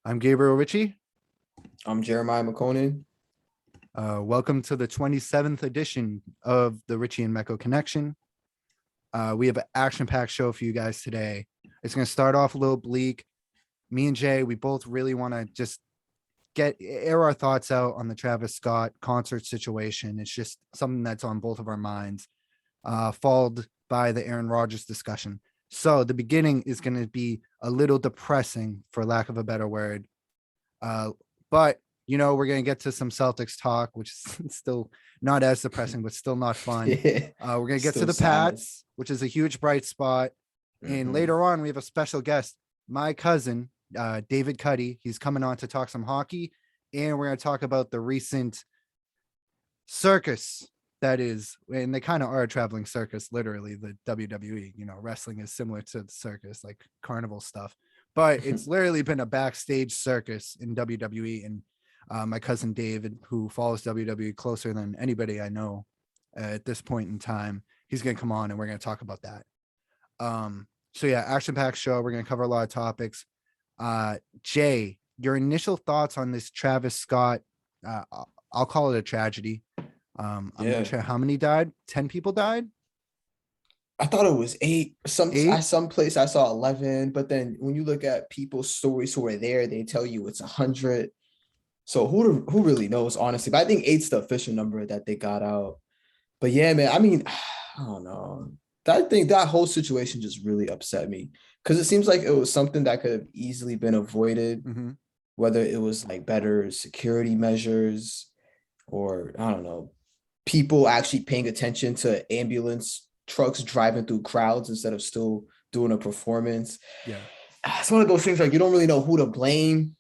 I'm Gabriel Ritchie. I'm Jeremiah McConan. Welcome to the 27th edition of the Ritchie and Mecco Connection. We have an action-packed show for you guys today. It's going to start off a little bleak. Me and Jay, we both really want to just air our thoughts out on the Travis Scott concert situation. It's just something that's on both of our minds, followed by the Aaron Rodgers discussion. So the beginning is going to be a little depressing, for lack of a better word. But we're going to get to some Celtics talk, which is still not as depressing, but still not fun. Yeah, We're going to get to still the sad. Pats, which is a huge bright spot. And Mhm. later on, we have a special guest, my cousin, David Cuddy. He's coming on to talk some hockey. And we're going to talk about the recent circus that is, and they kind of are a traveling circus, literally, the WWE. Wrestling is similar to the circus, like carnival stuff. But it's literally been a backstage circus in WWE. And my cousin David, who follows WWE closer than anybody I know at this point in time, he's going to come on and we're going to talk about that. So yeah, action-packed show. We're going to cover a lot of topics. Jay, your initial thoughts on this Travis Scott, I'll call it a tragedy. I'm not sure how many died. 10 people died. I thought it was eight. Eight? Some place I saw 11, but then when you look at people's stories who are there, they tell you it's 100. So who really knows, honestly? But I think eight's the official number that they got out. But yeah, man, I mean, I don't know. That whole situation just really upset me because it seems like it was something that could have easily been avoided, Mm-hmm. whether it was like better security measures or I don't know, people actually paying attention to ambulance trucks driving through crowds instead of still doing a performance. Yeah. It's one of those things like you don't really know who to blame,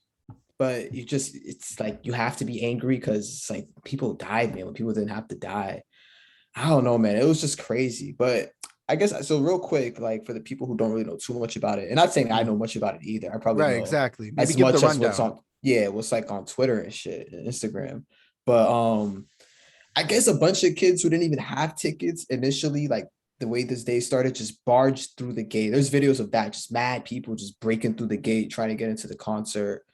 but it's like you have to be angry because it's like people died, man, when people didn't have to die. I don't know, man. It was just crazy. But I guess so real quick, like for the people who don't really know too much about it, and not saying I know much about it either. I probably Right, know exactly. Maybe as give the much as what's rundown. on, yeah, what's like on Twitter and shit and Instagram. But I guess a bunch of kids who didn't even have tickets initially, like the way this day started, just barged through the gate. There's videos of that, just mad people just breaking through the gate, trying to get into the concert.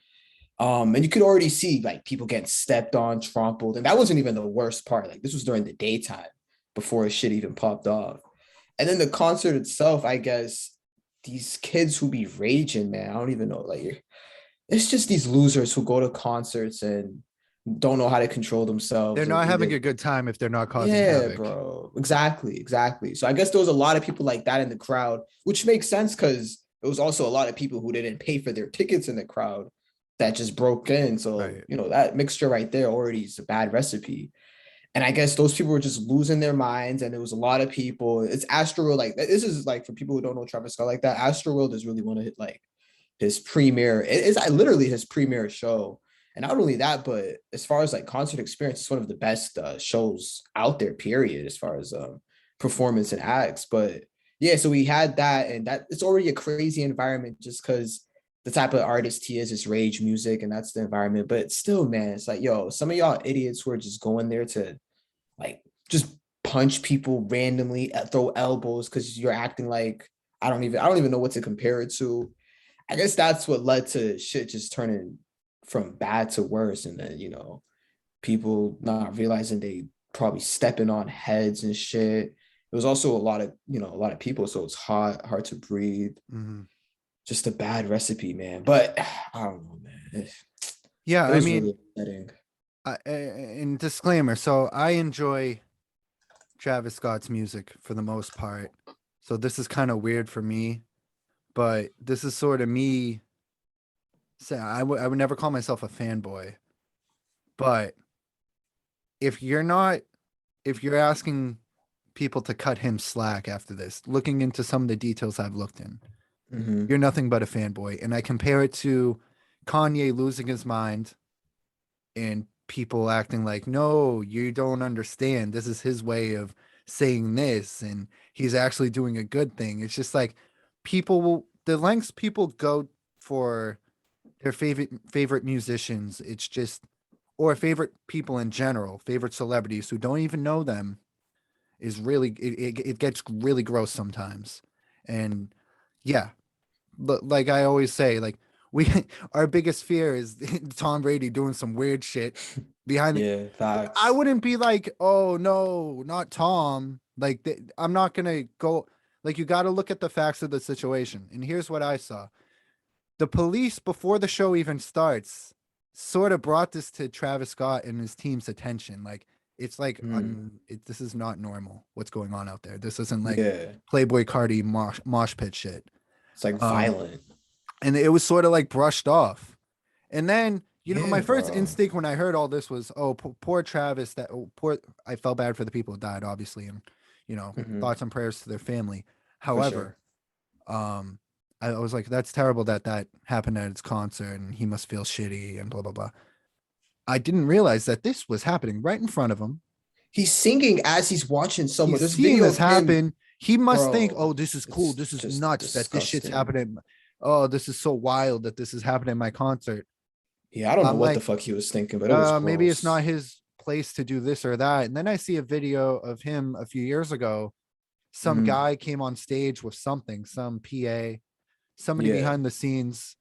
And you could already see like people getting stepped on, trampled, and that wasn't even the worst part. Like this was during the daytime before shit even popped off. And then the concert itself, I guess these kids who be raging, man, I don't even know. Like it's just these losers who go to concerts and don't know how to control They're themselves or not having either. a good time if they're not causing Yeah, havoc. bro. Exactly. So I guess there was a lot of people like that in the crowd, which makes sense because it was also a lot of people who didn't pay for their tickets in the crowd that just broke in. So, Right. that mixture right there already is a bad recipe. And I guess those people were just losing their minds, and there was a lot of people. It's Astroworld, like this is like for people who don't know Travis Scott like that. Astroworld is really one of his like his premiere. It's literally his premiere show, and not only that, but as far as like concert experience, it's one of the best shows out there. Period, as far as performance and acts. But yeah, so we had that, and that it's already a crazy environment just because the type of artist he is rage music, and that's the environment. But still, man, it's like, yo, some of y'all idiots who are just going there to like just punch people randomly, throw elbows because you're acting like I don't even know what to compare it to. I guess that's what led to shit just turning from bad to worse, and then people not realizing they probably stepping on heads and shit. It was also a lot of people, so it's hard to breathe. Mm-hmm. Just a bad recipe, man. But I don't know, man. Yeah, It I was mean, really upsetting. and disclaimer. So I enjoy Travis Scott's music for the most part. So this is kind of weird for me, but this is sort of me saying I would never call myself a fanboy, but if you're not, if you're asking people to cut him slack after this, looking into some of the details I've looked in, Mm-hmm. you're nothing but a fanboy. And I compare it to Kanye losing his mind and people acting like, no, you don't understand. This is his way of saying this, and he's actually doing a good thing. It's just like the lengths people go for their favorite musicians. It's just, or favorite people in general, favorite celebrities who don't even know them is really, it gets really gross sometimes. And yeah, like I always say, like we our biggest fear is Tom Brady doing some weird shit behind the. Yeah, I facts. wouldn't be like, oh no, not Tom. Like I'm not gonna go. Like you got to look at the facts of the situation. And here's what I saw: the police, before the show even starts, sort of brought this to Travis Scott and his team's attention. Like it's like Mm, this is not normal. What's going on out there? This isn't like yeah, Playboy Cardi mosh pit shit. it's like Um, violent. and it was sort of like brushed off. And then, my Yeah, first bro. instinct when I heard all this was, oh, poor Travis. Poor. I felt bad for the people who died, obviously, and Hmm. thoughts and prayers to their family. For sure. However, um, I was like, that's terrible that happened at his concert, and he must feel shitty and blah blah blah. I didn't realize that this was happening right in front of him. He's singing as he's watching someone. He's There's seeing video this of him, happen. He must think, bro. oh, this is cool. It's This is just nuts that this shit's disgusting. happening. Oh, this is so wild that this is happening at my concert. Yeah, I don't know I'm what the like, fuck he was thinking, but it was maybe it's not gross. his place to do this or that. And then I see a video of him a few years ago. Some Mm, guy came on stage with something, some PA, somebody yeah. behind the scenes,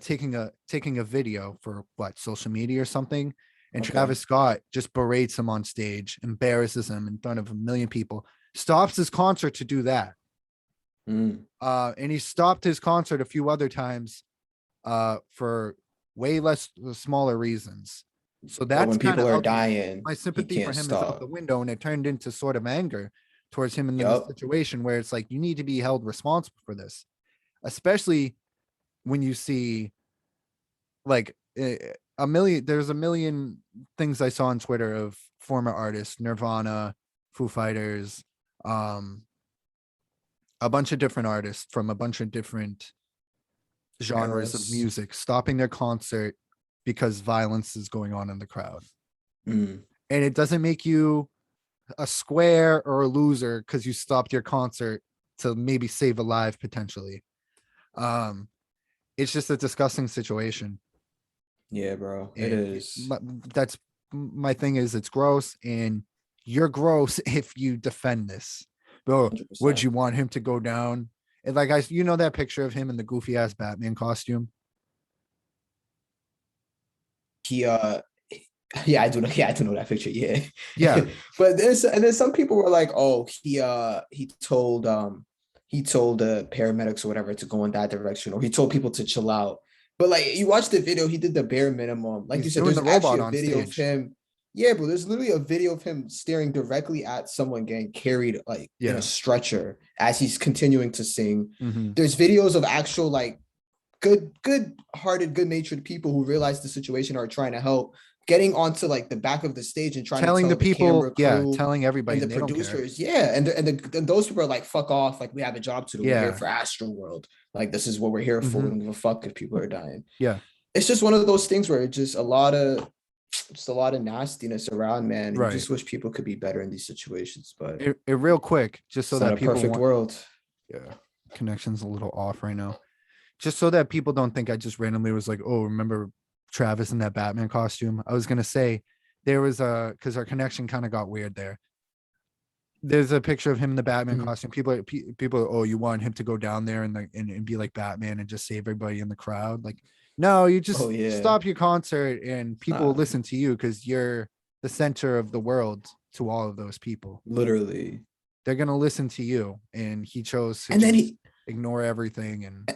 taking a video for what, social media or something. And Okay. Travis Scott just berates him on stage, embarrasses him in front of a million people, stops his concert to do that. Mm. And he stopped his concert a few other times for way less smaller reasons. So But that's when kind people of are out the dying, my he sympathy for can't him is out the stop. window, and it turned into sort of anger towards him in the Yup. situation where it's like you need to be held responsible for this, especially when you see like a million. There's a million things I saw on Twitter of former artists, Nirvana, Foo Fighters, um, a bunch of different artists from a bunch of different genres of Eras. music stopping their concert because violence is going on in the crowd. Mm. And it doesn't make you a square or a loser because you stopped your concert to maybe save a life potentially. Um, it's just a disgusting situation. Yeah, bro. It And is. that's my thing is it's gross, and you're gross if you defend this. Bro, would 100%. you want him to go down? And like that picture of him in the goofy ass Batman costume? He yeah, I do know. Yeah, I do know that picture. Yeah. Yeah. But then some people were like, oh, he told the paramedics or whatever to go in that direction, or he told people to chill out. But like you watch the video, he did the bare minimum. Like you He's said, doing there's the actually robot a on video of stage. him. Yeah, bro. There's literally a video of him staring directly at someone getting carried like in a Yeah. stretcher as he's continuing to sing. Mm-hmm. There's videos of actual like good-hearted, good-natured people who realize the situation are trying to help, getting onto like the back of the stage and trying to Telling the tell the people, camera yeah, crew telling everybody, and the and they don't care. producers, yeah, and those people are like, "Fuck off! Like we have a job to do. We're here Yeah. for Astro World. Like this is what we're here for. We Mm-hmm. don't give a fuck if people are dying." Yeah. It's just one of those things where it's just a lot of nastiness around, man. You Right. just wish people could be better in these situations, but It real quick, just so it's not that a people perfect want. world. Yeah. Connection's a little off right now. Just so that people don't think I just randomly was like, oh, remember Travis in that Batman costume? I was gonna say there was a because our connection kind of got weird there. There's a picture of him in the Batman Mhm. costume. People, oh, you want him to go down there and be like Batman and just save everybody in the crowd? Like, no, you Oh just yeah, stop your concert and people will nah, listen to you because you're the center of the world to all of those people. literally. They're gonna listen to you, and he chose to And then just he ignore everything. And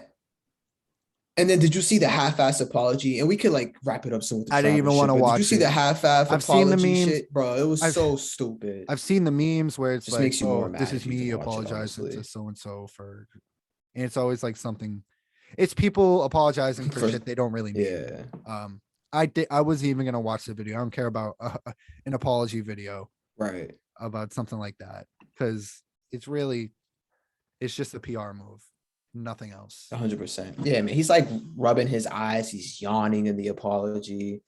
And then did you see the half-ass apology? And we could like wrap it up soon with the I didn't Travis even want shit, to but did you watch see it. the half-ass I've seen the apology memes. shit, bro? It was I've so stupid. I've seen the memes where it's Just like, makes you more oh, this mad is if you even me watch it, apologizing to honestly. so and so for, and it's always like something. It's people apologizing for For shit they don't really mean. yeah, Um, I wasn't even gonna watch the video. I don't care about an apology video right. about something like that because it's just a PR move, nothing else. 100%. Yeah, man. He's like rubbing his eyes. He's yawning in the apology.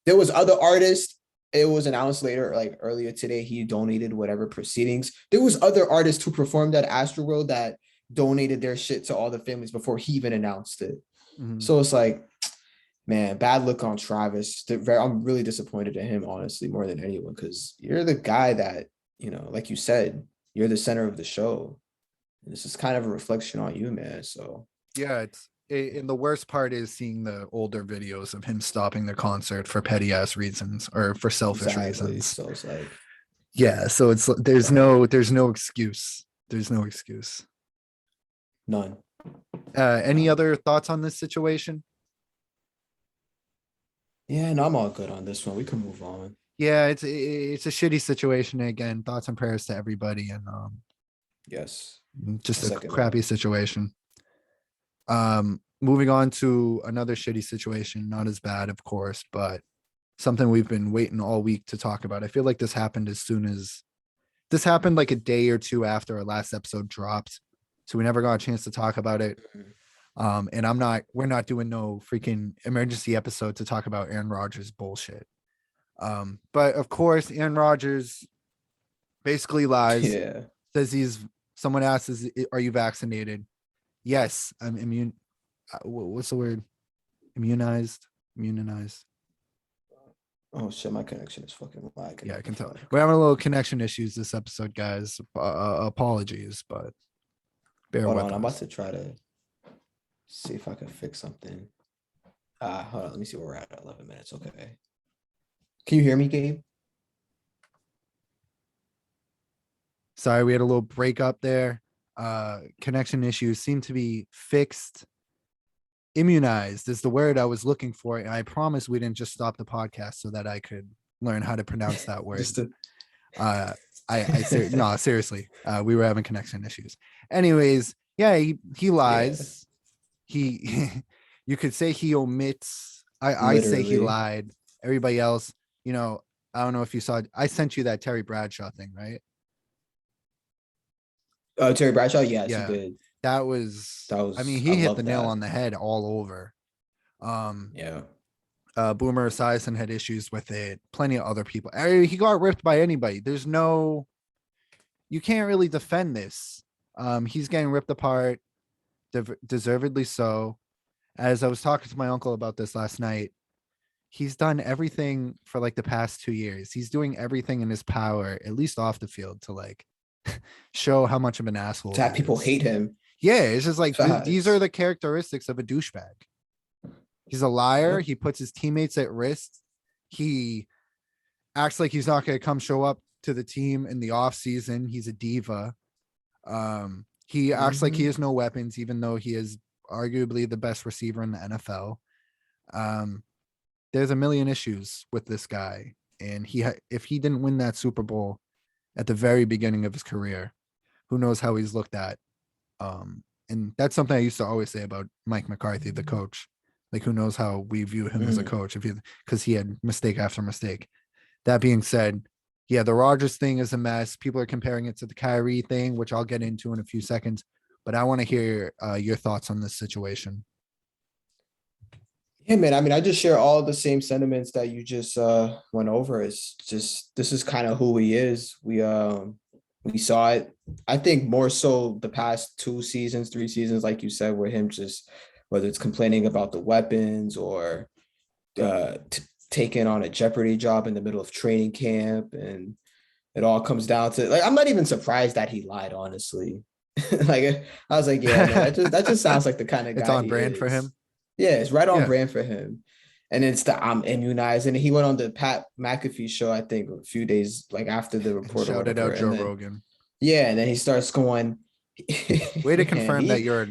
There was other artists. It was announced later, like earlier today, he donated whatever proceedings. There was other artists who performed at Astroworld that donated their shit to all the families before he even announced it. Mhm. So it's like, man, bad look on Travis. I'm really disappointed in him, honestly, more than anyone, because you're the guy that, like you said, you're the center of the show. And this is kind of a reflection on you, man. So Yeah, And the worst part is seeing the older videos of him stopping the concert for petty ass reasons or for selfish reasons. So it's like, Yeah, so it's there's no excuse. There's no excuse. none. Any other thoughts on this situation? Yeah, no, I'm all good on this one. We can move on. Yeah, it's a shitty situation again. Thoughts and prayers to everybody, and Yes. just a Second crappy that. situation. Moving on to another shitty situation, not as bad, of course, but something we've been waiting all week to talk about. I feel like this happened like a day or two after our last episode dropped, so we never got a chance to talk about it. And we're not doing no freaking emergency episode to talk about Aaron Rodgers bullshit. But of course, Aaron Rodgers basically lies. Yeah. Says someone asks, are you vaccinated? Yes, I'm immune. What's the word? Immunized. Oh shit, my connection is fucking lagging. Yeah, I can tell. We're having a little connection issues this episode, guys. Apologies, but bear Hold with on, us. I'm about to try to see if I can fix something. Hold on, let me see where we're at. 11 minutes. Okay. Can you hear me, Gabe? Sorry, we had a little break up there. Connection issues seem to be fixed. Immunized is the word I was looking for, and I promise we didn't just stop the podcast so that I could learn how to pronounce that word. No, seriously, we were having connection issues. Anyways, yeah, he lies. Yeah. You could say he omits. I say he lied. Everybody else, I don't know if you saw. I sent you that Terry Bradshaw thing, right? Terry Bradshaw, yes, Yeah. he did. That was. I mean, he hit the nail on the head all over. Yeah. Boomer Esiason had issues with it. Plenty of other people. He got ripped by anybody. You can't really defend this. He's getting ripped apart, deservedly so. As I was talking to my uncle about this last night, he's done everything for like the past 2 years. He's doing everything in his power, at least off the field, to like show how much of an asshole. To have people hate him. Yeah, it's just like these are the characteristics of a douchebag. He's a liar. He puts his teammates at risk. He acts like he's not going to come show up to the team in the off season. He's a diva. He acts like he has no weapons, even though he is arguably the best receiver in the NFL. There's a million issues with this guy. And if he didn't win that Super Bowl at the very beginning of his career, who knows how he's looked at. And that's something I used to always say about Mike McCarthy, the coach. Like, who knows how we view him as a coach because he had mistake after mistake. That being said, yeah, the Rodgers thing is a mess. People are comparing it to the Kyrie thing, which I'll get into in a few seconds. But I want to hear your thoughts on this situation. Yeah, man. I mean, I just share all the same sentiments that you just went over. It's just, this is kind of who he is. We saw it, I think, more so the past 3 seasons, like you said, where him just, whether it's complaining about the weapons or taking on a Jeopardy job in the middle of training camp. And it all comes down to, like, I'm not even surprised that he lied, honestly. Like, I was like, yeah, man, that just sounds like the kind of guy. It's on brand for him. Yeah, it's right on brand for him. And it's the I'm immunized. And he went on the Pat McAfee show, I think, a few days like after the report. Shouted out Joe Rogan. Yeah, and then he starts going. Way to confirm that you're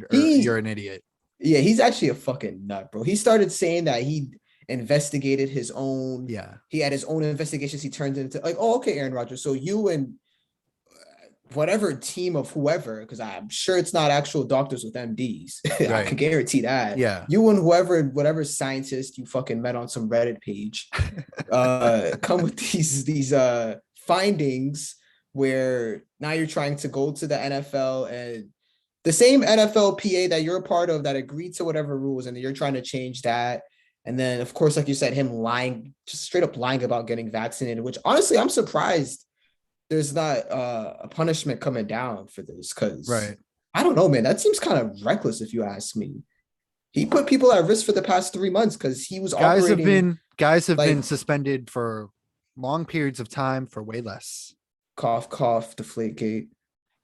an idiot. Yeah, he's actually a fucking nut, bro. He started saying that he investigated his own. Yeah. He had his own investigations. He turned into like, oh, okay, Aaron Rodgers. So you and whatever team of whoever, because I'm sure it's not actual doctors with MDs. Right. I can guarantee that. Yeah. You and whatever scientist you fucking met on some Reddit page, come with these findings where now you're trying to go to the NFL and the same NFLPA that you're a part of that agreed to whatever rules, and you're trying to change that. And then, of course, like you said, him lying, just straight up lying about getting vaccinated, which honestly, I'm surprised there's not a punishment coming down for this, because I don't know, man, that seems kind of reckless if you ask me. He put people at risk for the past 3 months because he was guys have been suspended for long periods of time for way less. Cough, cough, Deflategate.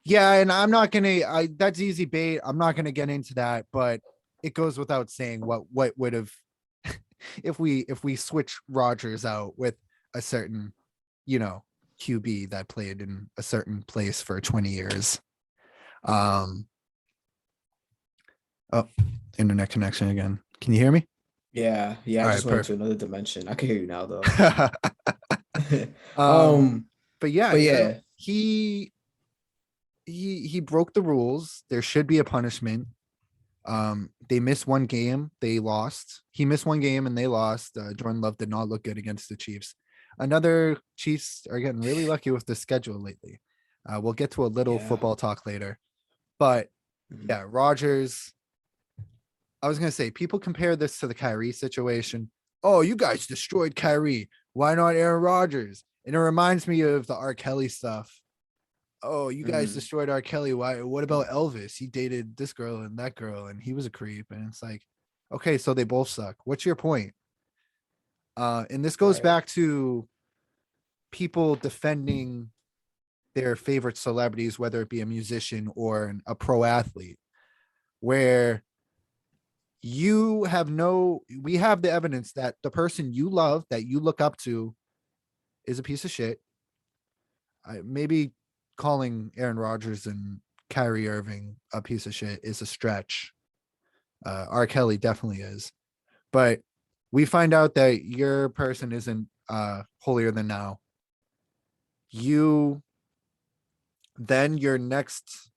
Yeah, and I'm not gonna. That's easy bait. I'm not gonna get into that, but it goes without saying what would have if we switch Rodgers out with a certain, QB that played in a certain place for 20 years. Oh, internet connection again. Can you hear me? Yeah, All I right, just went perfect. into another dimension. I can hear you now though. um, um, but yeah, but yeah, he broke the rules. There should be a punishment. They missed one game, they lost. He missed one game and they lost. Jordan Love did not look good against the Chiefs. Another Chiefs are getting really lucky with the schedule lately. We'll get to a little yeah. football talk later. But Mhm. yeah, Rodgers. I was gonna say people compare this to the Kyrie situation. Oh, you guys destroyed Kyrie. Why not Aaron Rodgers? And it reminds me of the R. Kelly stuff. Oh, you guys Mhm. destroyed R. Kelly. Why? What about Elvis? He dated this girl and that girl, and he was a creep. And it's like, okay, so they both suck. What's your point? And this goes Right. back to people defending their favorite celebrities, whether it be a musician or a pro athlete, where we have the evidence that the person you love, that you look up to, is a piece of shit. Maybe calling Aaron Rodgers and Kyrie Irving a piece of shit is a stretch. R. Kelly definitely is. But we find out that your person isn't holier than now. You then your next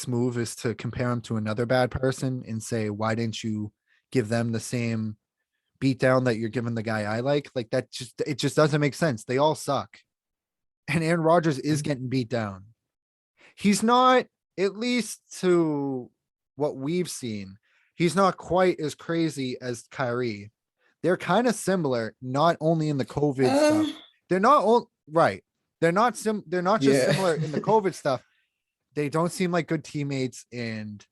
move is to compare him to another bad person and say, why didn't you give them the same beatdown that you're giving the guy I like? Like it just doesn't make sense. They all suck. And Aaron Rodgers is getting beat down. He's not, at least to what we've seen, he's not quite as crazy as Kyrie. They're kind of similar, not only in the COVID Uh, stuff. They're not all right. They're not just yeah. similar in the COVID stuff. They don't seem like good teammates, and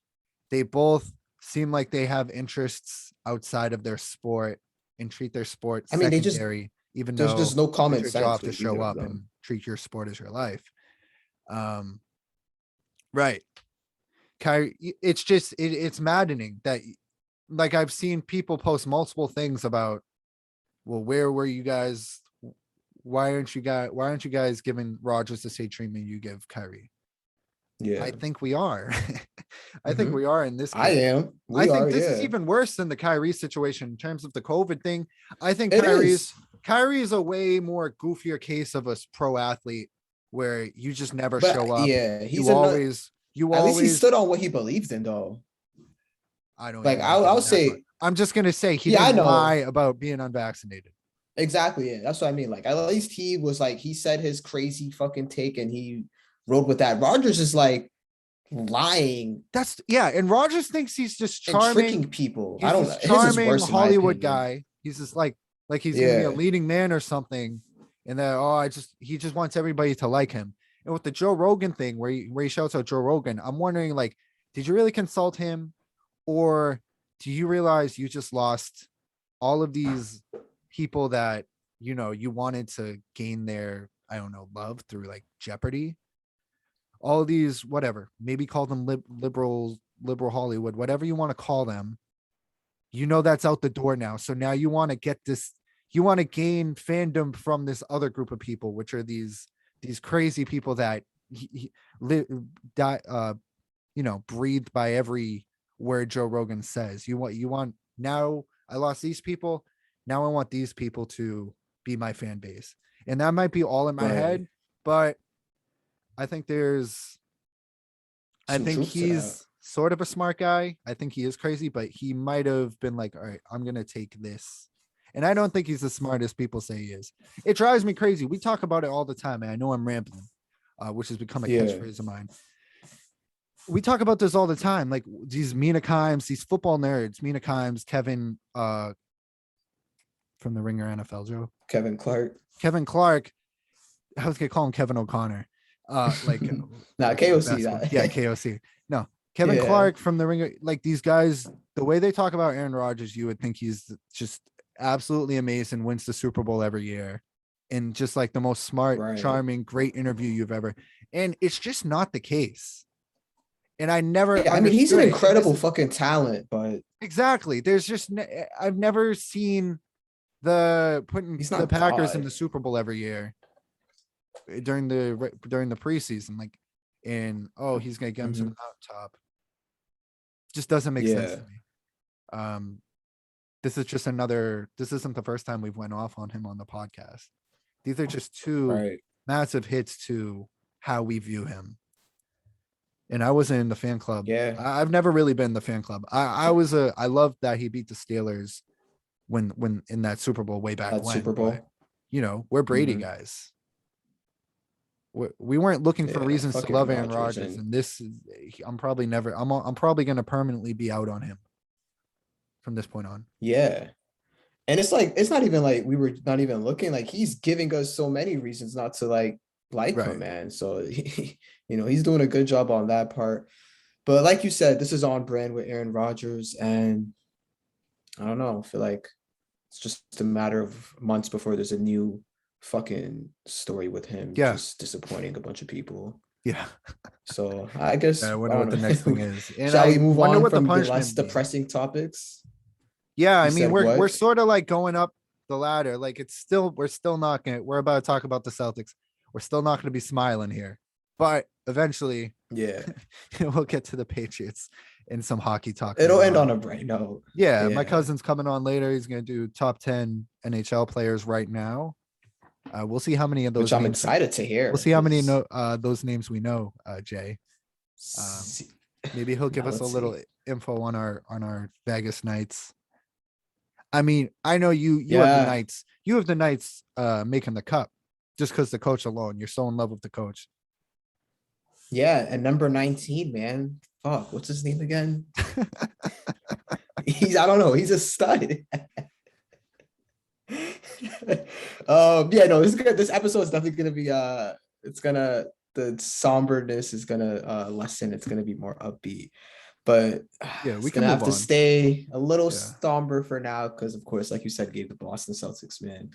they both seem like they have interests outside of their sport and treat their sport I mean, they just secondary, even there's though just no it's common your sense job to with show either of up and them. treat your sport as your life. Um, right. Kyrie, it's maddening that, like, I've seen people post multiple things about, well, where were you guys? Why aren't you guys giving Rodgers the same treatment you give Kyrie? I Yeah. think we are. I think Hmm. we are in this I case. am. I We are. think this is Yeah. even worse than the Kyrie situation in terms of the COVID thing. I think It is. Kyrie is a way more goofier case of a pro athlete where you just never But show up. yeah, You he's a nut. always, you At least he always, stood on what he believed in, though. I don't Like even I'll, give I'll him that much. say, I'm just gonna say he yeah, I didn't lie know about being unvaccinated. exactly. Yeah, that's what I mean. Like at least he was like he said his crazy fucking take and he rode with that. Rogers is like lying That's yeah, and Rogers thinks he's just and charming. tricking people. I He's don't this know. His is charming worse in my Hollywood opinion. guy. He's just like he's gonna be a Yeah. leading man or something. And then he just wants everybody to like him. And with the Joe Rogan thing where he shouts out Joe Rogan, I'm wondering, like, did you really consult him? Or do you realize you just lost all of these people that you wanted to gain their, I don't know, love through, like, Jeopardy? All these, whatever, maybe call them liberal Hollywood, whatever you want to call them, that's out the door now. So now you want to gain fandom from this other group of people, which are these crazy people that live, die, breathed by every word Joe Rogan says. You want now, I lost these people. Now I want these people to be my fan base. And that might be all in my Right. head, but I think there's I Some think truth to that. he's sort of a smart guy. I think he is crazy, but he might have been like, all right, I'm going to take this. And I don't think he's the smartest people say he is. It drives me crazy. We talk about it all the time, and I know I'm rambling, which has become a Yeah. catchphrase of mine. We talk about this all the time. Like these Mina Kimes, these football nerds, Mina Kimes, Kevin from the Ringer NFL, Joe. Kevin Clark. Kevin Clark. I was going to call him Kevin O'Connor. Like Nah, KOC basketball. Yeah, that. KOC. No, Kevin Yeah. Clark from the Ringer. Like these guys, the way they talk about Aaron Rodgers, you would think he's just absolutely amazing, wins the Super Bowl every year, and just like the most smart, Right. charming, great interview you've ever. And it's just not the case. And I never Yeah, I mean, he's an understood it. And this incredible is fucking talent, but exactly. There's just I've never seen the putting he's the not Packers in God. the Super Bowl every year during the preseason, like, and oh, he's gonna get him to the Mhm. mountaintop. Just doesn't make sense to Yeah, me. Um, this is just another. This isn't the first time we've went off on him on the podcast. These are just two right. massive hits to how we view him. And I wasn't in the fan club. Yeah, I've never really been in the fan club. I loved that he beat the Steelers when in that Super Bowl way back that Super when. But Bowl. we're Brady Hmm. guys. We weren't looking for Yeah, reasons to fucking love Aaron Rodgers Rodgers, and and this is I'm probably never. I'm probably going to permanently be out on him from this point on. yeah. And it's like it's not even like we were not even looking. Like he's giving us so many reasons not to like him, Right. man. So he's doing a good job on that part. But like you said, this is on brand with Aaron Rodgers, and I don't know. I feel like it's just a matter of months before there's a new fucking story with him Yeah. just disappointing a bunch of people. Yeah. So I I guess I wonder what the don't next thing know. is, and Shall I we move wonder on what the from the less punishment be. depressing topics? Yeah, You I mean said we're what? sort of like going up the ladder. Like we're still not gonna. We're about to talk about the Celtics. We're still not gonna be smiling here, but eventually Yeah. we'll get to the Patriots and some hockey talk It'll later end on. on a bright note. Yeah, my Yeah. cousin's coming on later. He's gonna do top 10 NHL players right now. We'll see how many of Which those I'm names. excited to We'll hear see how many because those names we know, Jay. Maybe he'll give now us a let's little see. info on our Vegas Knights. I mean, I know you have the Yeah. Knights. You have the Knights making the cup just because the coach alone. You're so in love with the coach. Yeah. And number 19, man. Fuck, what's his name again? I don't know. He's a stud. Yeah, no, this is good. This episode is definitely gonna be it's gonna the somberness is gonna lessen. It's gonna be more upbeat. But Yeah, we it's can gonna move have to on. stay a little Yeah. somber for now, because of course, like you said, gave the Boston Celtics, man.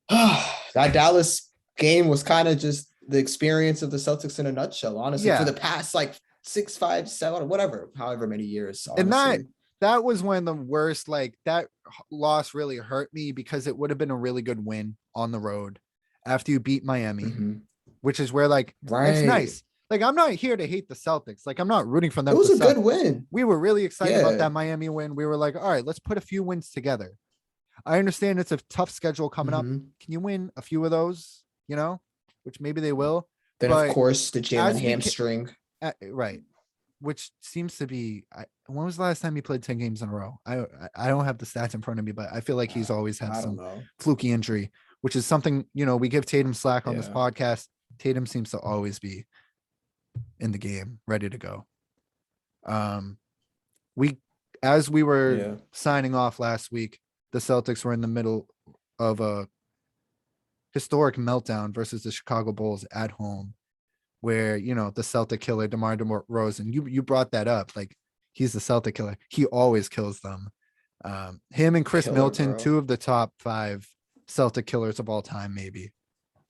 That Dallas game was kind of just the experience of the Celtics in a nutshell, honestly, for Yeah. the past like 6, 5, 7, whatever, however many years, And honestly. that was one of the worst. Like that loss really hurt me because it would have been a really good win on the road after you beat Miami, Mhm. which is where like it's Right. nice. Like I'm not here to hate the Celtics. Like I'm not rooting for It them was to a good suck. win. We were really excited about Yeah. that Miami win. We were like, all right, let's put a few wins together. I understand it's a tough schedule coming up. Mhm. Can you win a few of those? Which maybe they will. Then, of But course, the Jalen as we hamstring. right, which seems to be. When was the last time he played 10 games in a row? I don't have the stats in front of me, but I feel like he's always had I don't some know. fluky injury, which is something we give Tatum slack on this Yeah. podcast. Tatum seems to always be in the game, ready to go. We as we were Yeah. signing off last week, the Celtics were in the middle of a historic meltdown versus the Chicago Bulls at home, where the Celtic killer DeMar DeRozan. You brought that up, like he's the Celtic killer. He always kills them. Him and Chris Killer, Milton, bro. two of the top 5 Celtic killers of all time, maybe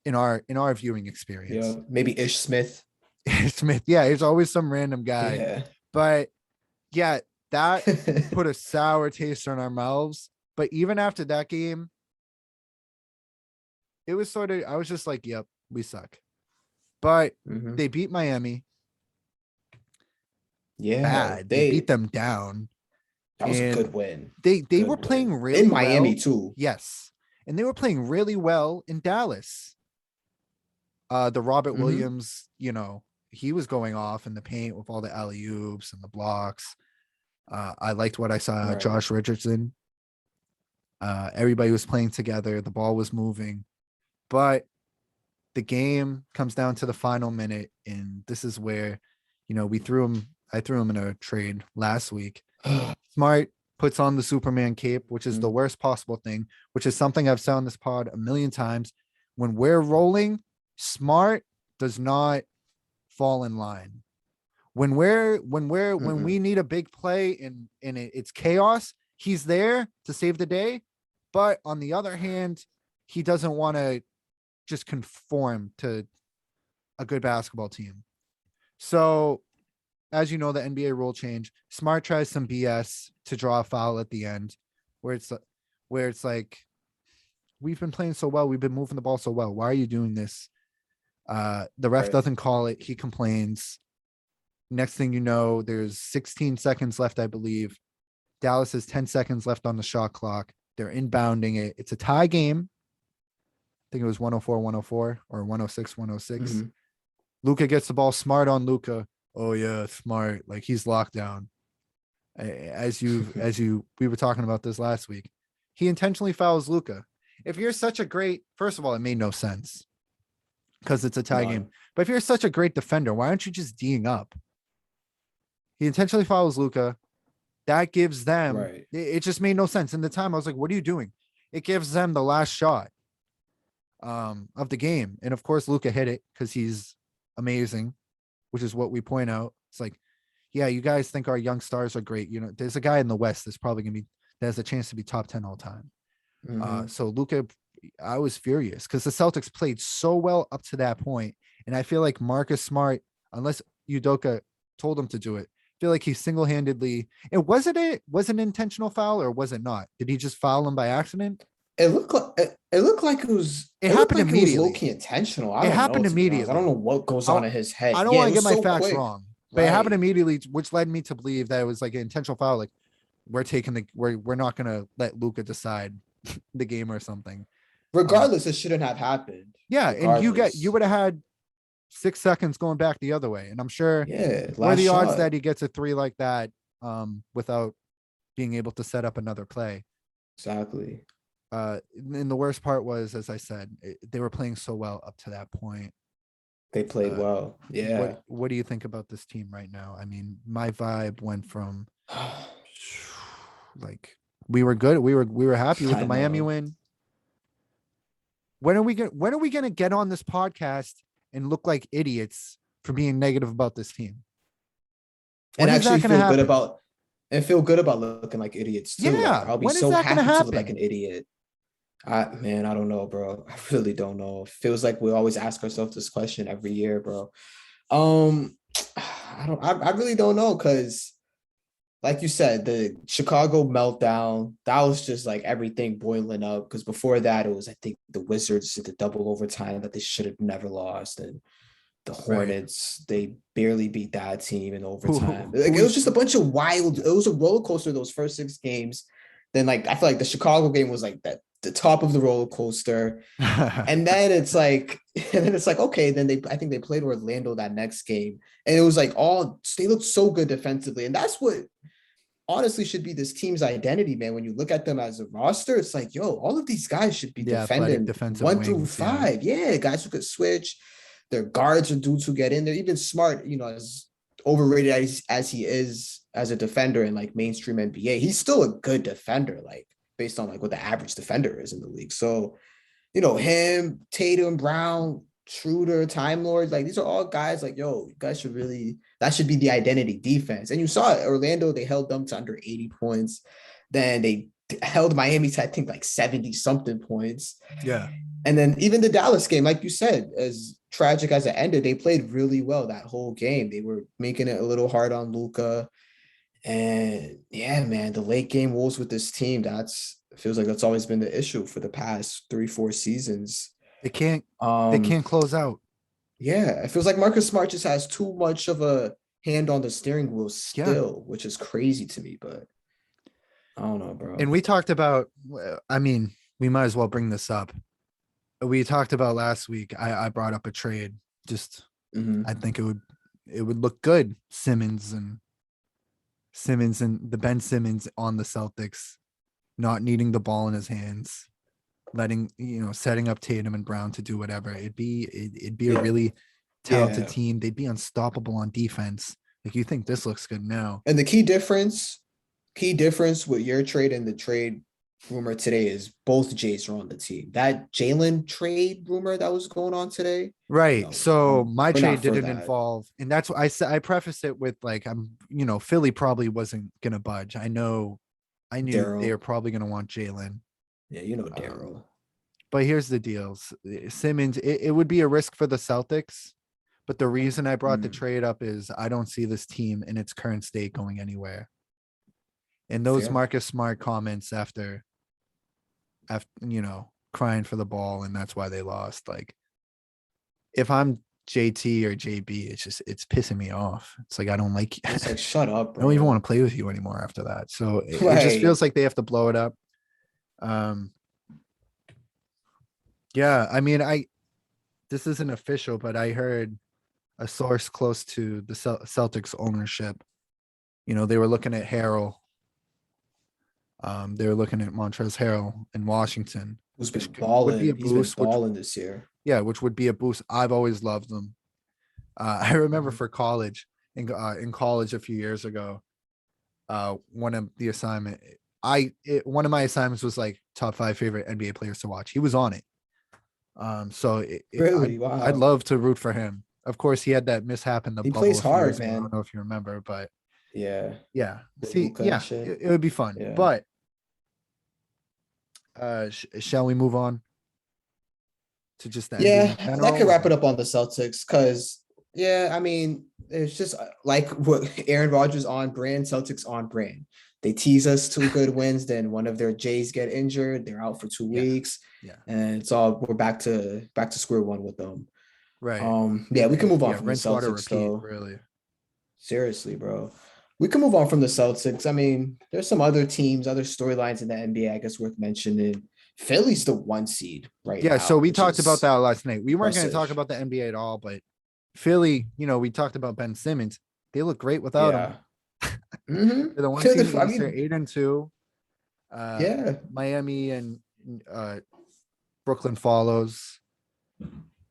in our viewing Yeah. experience. Maybe Ish Smith. Smith, yeah, it's always some random guy, Yeah. but yeah, that put a sour taste in our mouths. But even after that game, it was I was just like, yep, we suck. But Mhm. they beat Miami Yeah. bad. They beat them down. That was a And good win. they Good were playing win. really in Miami well. too. Yes. And they were playing really well in Dallas. The Robert Mhm. Williams, he was going off in the paint with all the alley-oops and the blocks. I liked what I saw. Right. Josh Richardson. Everybody was playing together. The ball was moving. But the game comes down to the final minute, and this is where, I threw him in a trade last week. Smart puts on the Superman cape, which is the worst possible thing, which is something I've said on this pod a million times. When we're rolling, Smart does not fall in line. When we need a big play and it's chaos, he's there to save the day. But on the other hand, he doesn't want to just conform to a good basketball team. So as you know, the NBA rule change. Smart tries some BS to draw a foul at the end, where it's like, we've been playing so well, we've been moving the ball so well. Why are you doing this? The ref doesn't call it. He complains. Next thing you know, there's 16 seconds left, I believe. Dallas has 10 seconds left on the shot clock. They're inbounding it. It's a tie game. I think it was 104-104 or 106-106. Mm-hmm. Luka gets the ball. Smart on Luka. Oh yeah, smart. Like, he's locked down. We were talking about this last week. He intentionally fouls Luka. If you're such a great, first of all, it made no sense because it's a tie game. But if you're such a great defender, why aren't you just D'ing up? He intentionally fouls Luka. That gives them, it just made no sense. In the time, I was like, what are you doing? It gives them the last shot of the game. And of course, Luka hit it because he's amazing, which is what we point out. It's like, yeah, you guys think our young stars are great. You know, there's a guy in the West that's probably going to be, that has a chance to be top 10 all time. So Luka, I was furious because the Celtics played so well up to that point. And I feel like Marcus Smart, unless Udoka told him to do it, I feel like he single-handedly, and was it an intentional foul or was it not? Did he just foul him by accident? It looked like it was. It happened immediately. It was low-key intentional. It happened immediately. I don't know what goes on in his head. I don't want to get my facts wrong, but it happened immediately, which led me to believe that it was like an intentional foul. Like, we're not gonna let Luka decide the game or something. Regardless, it shouldn't have happened. Yeah, and you would have had 6 seconds going back the other way, and I'm sure. Yeah, what are the odds that he gets a three like that without being able to set up another play? Exactly. And the worst part was, as I said, they were playing so well up to that point. They played well. Yeah. What do you think about this team right now? I mean, my vibe went from like, we were good. We were happy with the Miami win. When are we gonna get on this podcast and look like idiots for being negative about this team? And actually feel good about looking like idiots too. Yeah. Like, I'll be so happy to look like an idiot. I don't know, bro. I really don't know. It feels like we always ask ourselves this question every year, bro. I really don't know, because like you said, the Chicago meltdown, that was just like everything boiling up. Because before that, it was, I think, the Wizards did the double overtime that they should have never lost. And the Hornets, they barely beat that team in overtime. It was just a bunch of wild, it was a roller coaster those first 6 games. Then, like, I feel like the Chicago game was like the top of the roller coaster. and then it's like, okay, then I think they played Orlando that next game. And it was like they looked so good defensively. And that's what honestly should be this team's identity, man. When you look at them as a roster, it's like, yo, all of these guys should be defending 1 through 5. Yeah, guys who could switch. Their guards are due to get in there. Even Smart, you know, as overrated as he is as a defender in like mainstream NBA, he's still a good defender, like based on like what the average defender is in the league. So, you know, him, Tatum, Brown, Schroeder, Time Lord, like these are all guys like, yo, you guys should really, that should be the identity defense. And you saw it, Orlando, they held them to under 80 points. Then they held Miami to, I think, like 70 something points. Yeah. And then even the Dallas game, like you said, as tragic as it ended, they played really well that whole game. They were making it a little hard on Luka. And yeah, man, the late game woes with this team, feels like that's always been the issue for the past 3-4 seasons. They can't close out. Yeah, it feels like Marcus Smart just has too much of a hand on the steering wheel still, which is crazy to me, but I don't know, bro. And we talked about, I mean, we might as well bring this up. We talked about last week. I brought up a trade. Just I think it would look good. Simmons and the Ben Simmons on the Celtics, not needing the ball in his hands, setting up Tatum and Brown to do whatever. It'd be a really talented team. They'd be unstoppable on defense. Like, you think this looks good now. And the key difference with your trade and the trade rumor today is both Jays are on the team. That Jalen trade rumor that was going on today. Right. No, so my trade didn't involve, and that's what I said. I prefaced it with like, Philly probably wasn't going to budge. I knew Daryl. They were probably going to want Jalen. Yeah. Daryl. But here's the deal. Simmons, it would be a risk for the Celtics, But the reason I brought the Mm. trade up is I don't see this team in its current state going anywhere. And those Fair. Marcus Smart comments after crying for the ball, and that's why they lost. Like, if I'm JT or JB, it's pissing me off. It's like I don't like It's like, shut up, I don't even bro. want to play with you anymore after that. So it just Right. feels like they have to blow it up. Yeah, I mean, this isn't official, but I heard a source close to the Celtics ownership. They were looking at Harrell. They were looking at Montrezl Harrell in Washington, Who's been which would be a balling. He's been boost. balling this year. Which would be a boost. I've always loved them. I remember Mhm. for college, in college a few years ago, one of my assignments was like top 5 favorite NBA players to watch. He was on it. So Really? I'd Wow. love to root for him. Of course, he had that mishap in the He bubble plays a few hard, years ago. I don't man. know if you remember, but Yeah. yeah. With See, Luka and yeah, shit. it would be fun. Yeah. But shall we move on to just the NBA Yeah, in that could general? wrap it up on the Celtics because, yeah, I mean, it's just like what Aaron Rodgers on brand, Celtics on brand. They tease us 2 good wins, then one of their Jays get injured, they're out for 2 weeks, Yeah, and we're back to square one with them. right. Yeah, we can move on from the Rinse, water, Celtics repeat. though. Really. Seriously, bro. We can move on from the Celtics. I mean, there's some other teams, other storylines in the NBA, I guess worth mentioning. Philly's the 1 seed right Yeah, so now, we which talked about is that last night. We weren't going to talk impressive. about the NBA at all, but Philly, we talked about Ben Simmons. They look great without him. Yeah. Mm-hmm. They're the one seed in the I East. They're mean, 8-2. yeah. Miami and Brooklyn follows.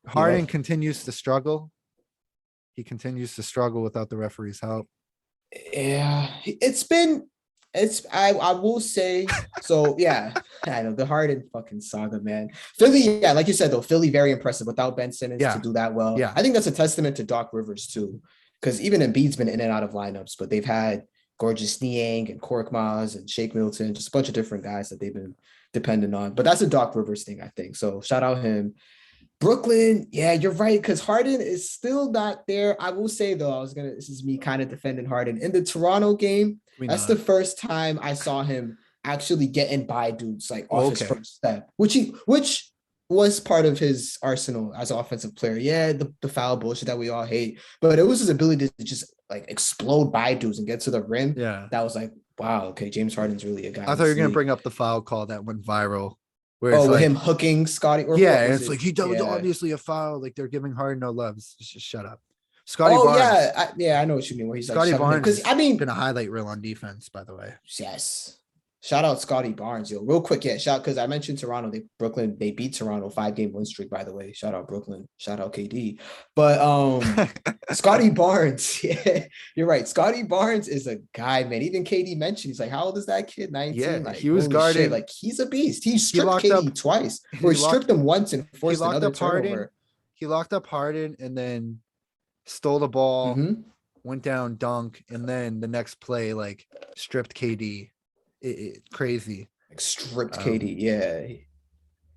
Harden Yep. continues to struggle. He continues to struggle without the referee's help. Yeah. I will say, so yeah, I know the Harden fucking saga, man. Philly, yeah, like you said though, Philly very impressive without Ben Simmons to Yeah, do that well. yeah, I think that's a testament to Doc Rivers too, because even Embiid's been in and out of lineups, but they've had Gorgeous Niang and Korkmaz and Shake Milton, just a bunch of different guys that they've been dependent on. But that's a Doc Rivers thing, I think. So shout out him. Brooklyn, yeah, you're right, because Harden is still not there. I will say though, this is me kind of defending Harden. In the Toronto game, we that's the not. first time I saw him actually getting by dudes like Oh, off his okay. first step, which was part of his arsenal as an offensive player. Yeah, the foul bullshit that we all hate, but it was his ability to just like explode by dudes and get to the rim. Yeah. That was like, wow, okay, James Harden's really a guy I in thought you this were going to league. bring up the foul call that went viral where it's Oh, with like, him hooking Scotty, or yeah, what and was it's it? like, that was Yeah. obviously a foul. Like, they're giving Harden no love. Just shut up. Scotty Oh Barnes. yeah, I know what you mean. Where he's like Scotty shoving him, Barnes because has I mean, been a highlight reel on defense, by the way. yes. Shout out Scotty Barnes, yo. Real quick, yeah. Shout because I mentioned Toronto. Brooklyn, they beat Toronto 5-game win streak, by the way. Shout out Brooklyn. Shout out KD. But Scotty Barnes, yeah, you're right. Scotty Barnes is a guy, man. Even KD mentioned he's like, how old is that kid? 19. Yeah, Like, he was holy shit, guarding. like he's a beast. He He stripped locked up. KD twice, or He he locked. stripped him once and He forced locked another up Harden. turnover. He locked up Harden and then stole the ball, Mm-hmm. went down, dunk, and then the next play like stripped KD. Crazy. Like stripped KD, yeah.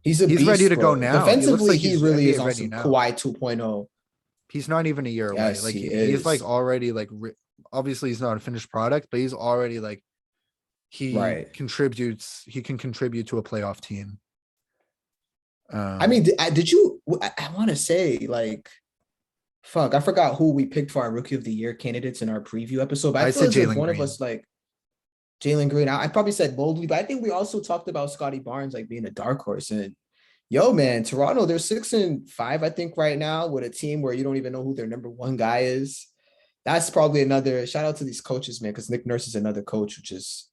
He's a He's ready beast, to go bro. now. He looks Defensively, like he he's really is NBA on ready some now. Kawhi 2.0. He's not even a year away. Yes, Like he he's like is. already like obviously he's not a finished product, but he's already like he Right. contributes. He can contribute to a playoff team. I mean, did you? I want to say like, fuck, I forgot who we picked for our Rookie of the Year candidates in our preview episode. But I I feel said as if Jalen one of Green. us like Jalen Green. I probably said Mobley, but I think we also talked about Scotty Barnes like being a dark horse. And yo, man, Toronto, they're 6-5, I think, right now with a team where you don't even know who their number one guy is. That's probably another shout out to these coaches, man, because Nick Nurse is another coach, which is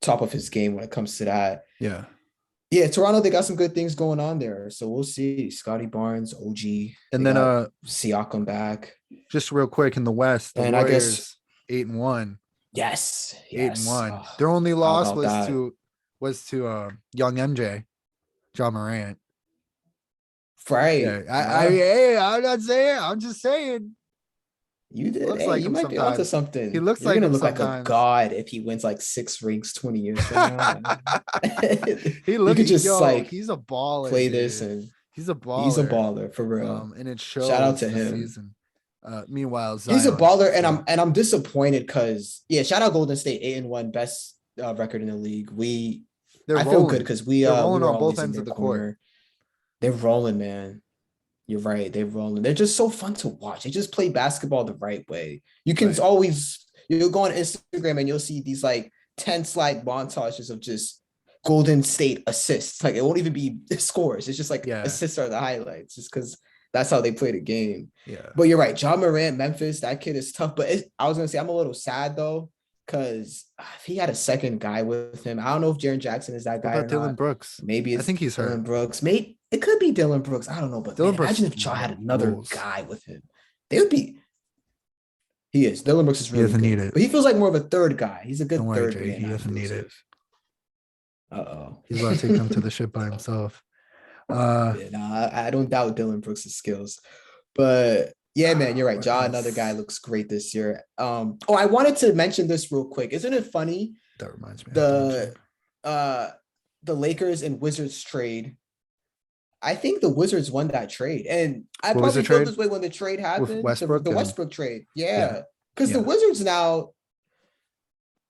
top of his game when it comes to that. Yeah. Yeah, Toronto, they got some good things going on there. So we'll see. Scotty Barnes, OG, And they then got Siakam back. just real quick in the West, the And I guess Warriors 8-1. yes. 8-1. Oh, Their only how loss about that? was to young MJ, John Morant. Right. Yeah, hey, I'm not saying. I'm just saying. You did. Looks Hey, like you him might be onto sometimes. He something. looks You're like gonna him look like a sometimes. god if he wins like 6 rings 20 years from now. He You could just yo, like he's a baller, play this dude. and He's a he's a baller. baller for real. And it Shout out shows to this him. season. Meanwhile, He's a Zion. baller, and I'm disappointed because shout out Golden State, 8-1, best record in the league. They're I feel good rolling. because They're we rolling were on both always in ends their of the court. corner. They're rolling, man. You're right. They're rolling. They're just so fun to watch. They just play basketball the right way. You can always you'll go on Instagram and you'll see these like 10 slide montages of just Golden State assists. Like it won't even be scores. It's just like assists are the highlights, just because that's how they play the game. Yeah. But you're right. John Morant, Memphis, that kid is tough. But I was gonna say I'm a little sad though, because if he had a second guy with him, I don't know if Jaren Jackson is that guy. What about Dylan Brooks? Maybe it's I think he's Dylan hurt. Brooks. Maybe it could be Dylan Brooks. I don't know, but man, imagine if Ja had another guy with him. They would be. He is. Dylan Brooks is really he doesn't good. need it. But he feels like more of a third guy. He's a good third Jay, man. He doesn't need it. He's about to take them to the ship by himself. I don't doubt Dylan Brooks' skills. But yeah, man, you're right. Ja, another guy, looks great this year. I wanted to mention this real quick. Isn't it funny? That reminds me. The Lakers and Wizards trade. I think the Wizards won that trade. And I probably felt this way when the trade happened. The Westbrook trade. Yeah. Because the Wizards now,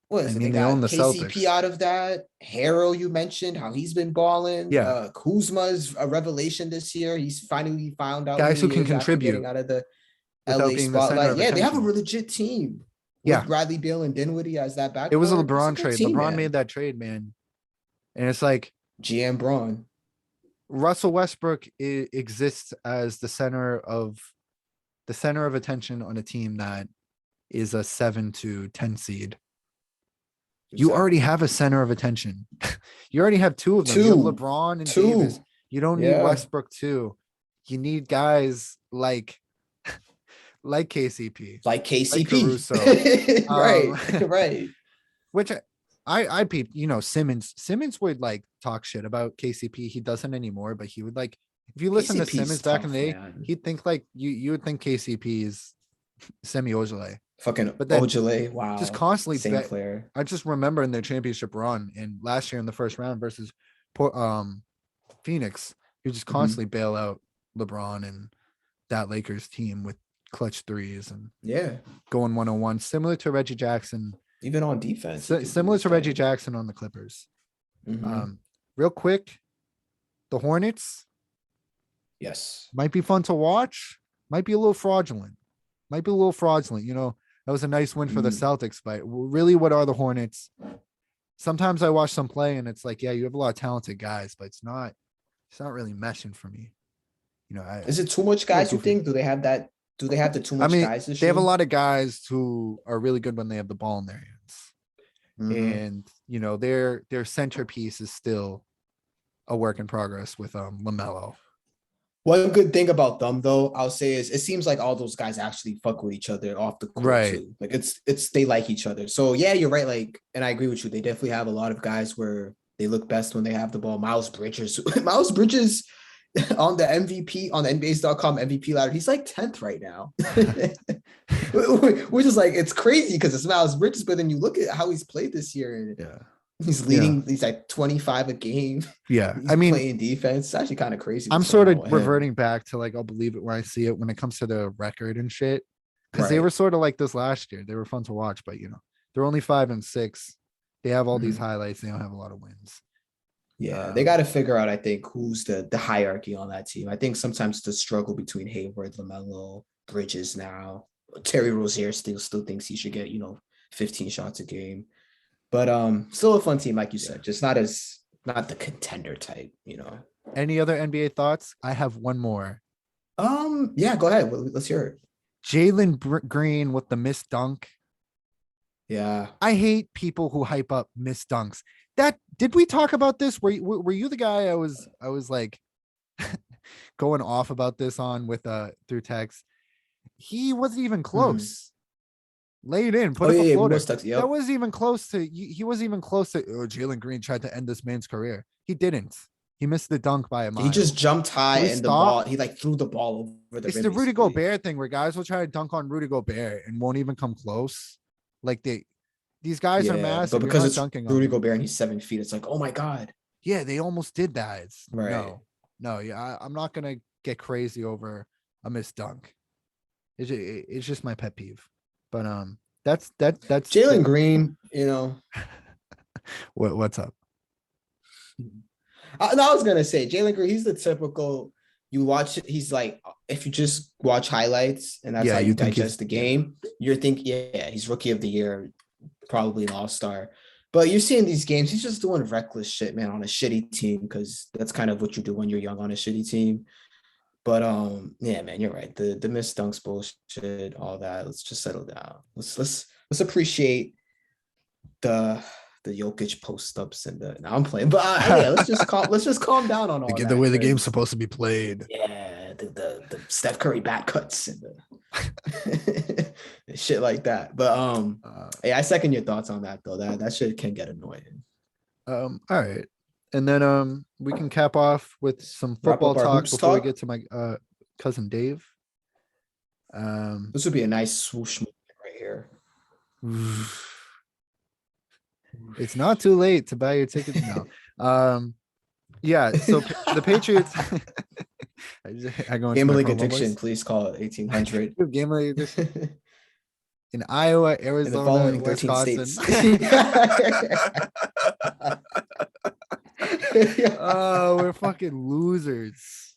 they own the KCP Celtics. Out of that. Harrell, you mentioned how he's been balling. Yeah. Kuzma's a revelation this year. He's finally found out guys who can contribute out of the LA spotlight. Yeah, they have a legit team. With Bradley Beal and Dinwiddie as that backcourt. It was a LeBron trade. LeBron made that trade, man. And it's like GM Braun. Russell Westbrook exists as the center of attention on a team that is a 7 to 10 seed. You already have a center of attention. You already have two of them. You have LeBron and Davis. You don't need Westbrook too. You need guys like KCP. Like Caruso. Right. Which I peeped, Simmons would like talk shit about KCP. He doesn't anymore, but he would like, if you listen to Simmons back in the day, he'd think like you would think KCP is Semi Ojeleye. Fucking Ojeleye. Wow. Just constantly same player. I just remember in their championship run and last year in the first round versus Phoenix, he would just constantly bail out LeBron and that Lakers team with clutch threes and going 1-on-1, similar to Reggie Jackson. Even on defense. Similar to Reggie Jackson on the Clippers. Real quick, the Hornets. Yes. Might be fun to watch. Might be a little fraudulent. That was a nice win for the Celtics, but really, what are the Hornets? Sometimes I watch them play and it's like, you have a lot of talented guys, but it's not really meshing for me. Is it too much guys, you think? Do they have that? Do they have the too much guys this they year? have a lot of guys who are really good when they have the ball in their hands. And, their centerpiece is still a work in progress with LaMelo. One good thing about them, though, I'll say is it seems like all those guys actually fuck with each other off the court too. Like it's they like each other. So yeah, you're right. Like, and I agree with you. They definitely have a lot of guys where they look best when they have the ball. Miles Bridges on the MVP on the NBAs.com MVP ladder, he's like 10th right now. Which is like, it's crazy because it's Miles Bridges, but then you look at how he's played this year and he's leading, he's like 25 a game. Yeah. He's playing defense. It's actually kind of crazy. I'm sort of reverting back to like, I'll believe it when I see it when it comes to the record and shit. Because they were sort of like this last year. They were fun to watch, but they're only 5-6. They have all these highlights. They don't have a lot of wins. Yeah, they got to figure out, I think, who's the hierarchy on that team. I think sometimes the struggle between Hayward, LaMelo, Bridges now. Terry Rozier still thinks he should get, 15 shots a game. But still a fun team, like you said, just not the contender type, Any other NBA thoughts? I have one more. Yeah, go ahead. Let's hear it. Jalen Green with the missed dunk. Yeah. I hate people who hype up missed dunks. Did we talk about this? Were you the guy I was like going off about this on with through text? He wasn't even close. Lay it in, put a floater. That wasn't even close to. He wasn't even close to. Jalen Green tried to end this man's career. He didn't. He missed the dunk by a mile. He just jumped high and the ball. He like threw the ball over the. It's the Rudy Gobert thing where guys will try to dunk on Rudy Gobert and won't even come close. Like these guys are massive, but because it's dunking Rudy Gobert and he's 7 feet, it's like, oh my god. Yeah, they almost did that. Right. No. Yeah, I'm not gonna get crazy over a missed dunk. It's just my pet peeve. But that's Jalen Green, you know. What's up? No, I was gonna say Jalen Green. He's the typical. You watch it. He's like, if you just watch highlights and that's how you digest the game, you're thinking, yeah, he's rookie of the year, probably an all-star. But you're seeing these games, he's just doing reckless shit, man, on a shitty team, because that's kind of what you do when you're young on a shitty team. But yeah, man, you're right. The missed dunks bullshit, all that. Let's just settle down. Let's appreciate the Jokic post ups and the. Now I'm playing, but yeah, let's just calm down on all that. The way the game's supposed to be played. Yeah, the Steph Curry back cuts and the shit like that. But yeah, I second your thoughts on that though. That shit can get annoying. All right. And then we can cap off with some football talk before we get to my cousin Dave. This would be a nice swoosh moment right here. It's not too late to buy your tickets now. Yeah, so the Patriots. I go gambling addiction. Please call it 1800. Gambling addiction in Iowa, Arizona, Wisconsin. Oh, we're fucking losers.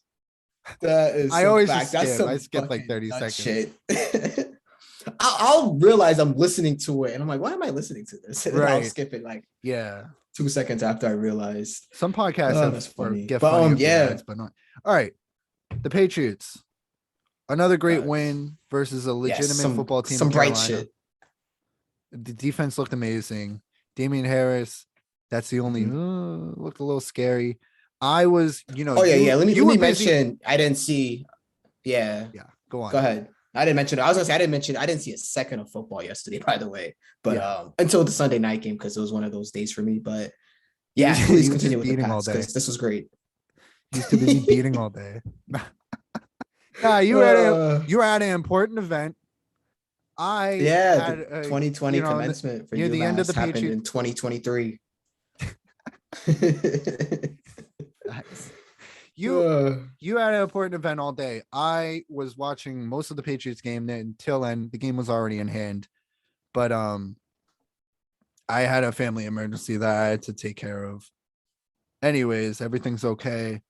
That is. I always just skip. I skip like 30 seconds. Shit. I'll realize I'm listening to it, and I'm like, why am I listening to this? And I'll skip it like 2 seconds after I realized. Some podcasts that's funny. Get but funny yeah, but not. All right, the Patriots, another great win versus a legitimate football team. Some bright shit. The defense looked amazing. Damian Harris, that's the only looked a little scary. I was, Let me mention. I didn't see. Yeah. Go on. Go ahead. I didn't mention. I didn't see a second of football yesterday, by the way. But until the Sunday night game, because it was one of those days for me. But yeah, please continue with the Pats, because this was great. Used to be beating all day. You were at an important event. The 2020 commencement for near the end of the happened in 2023. You had an important event all day. I was watching most of the Patriots game until end. The game was already in hand, but I had a family emergency that I had to take care of. Anyways, everything's okay.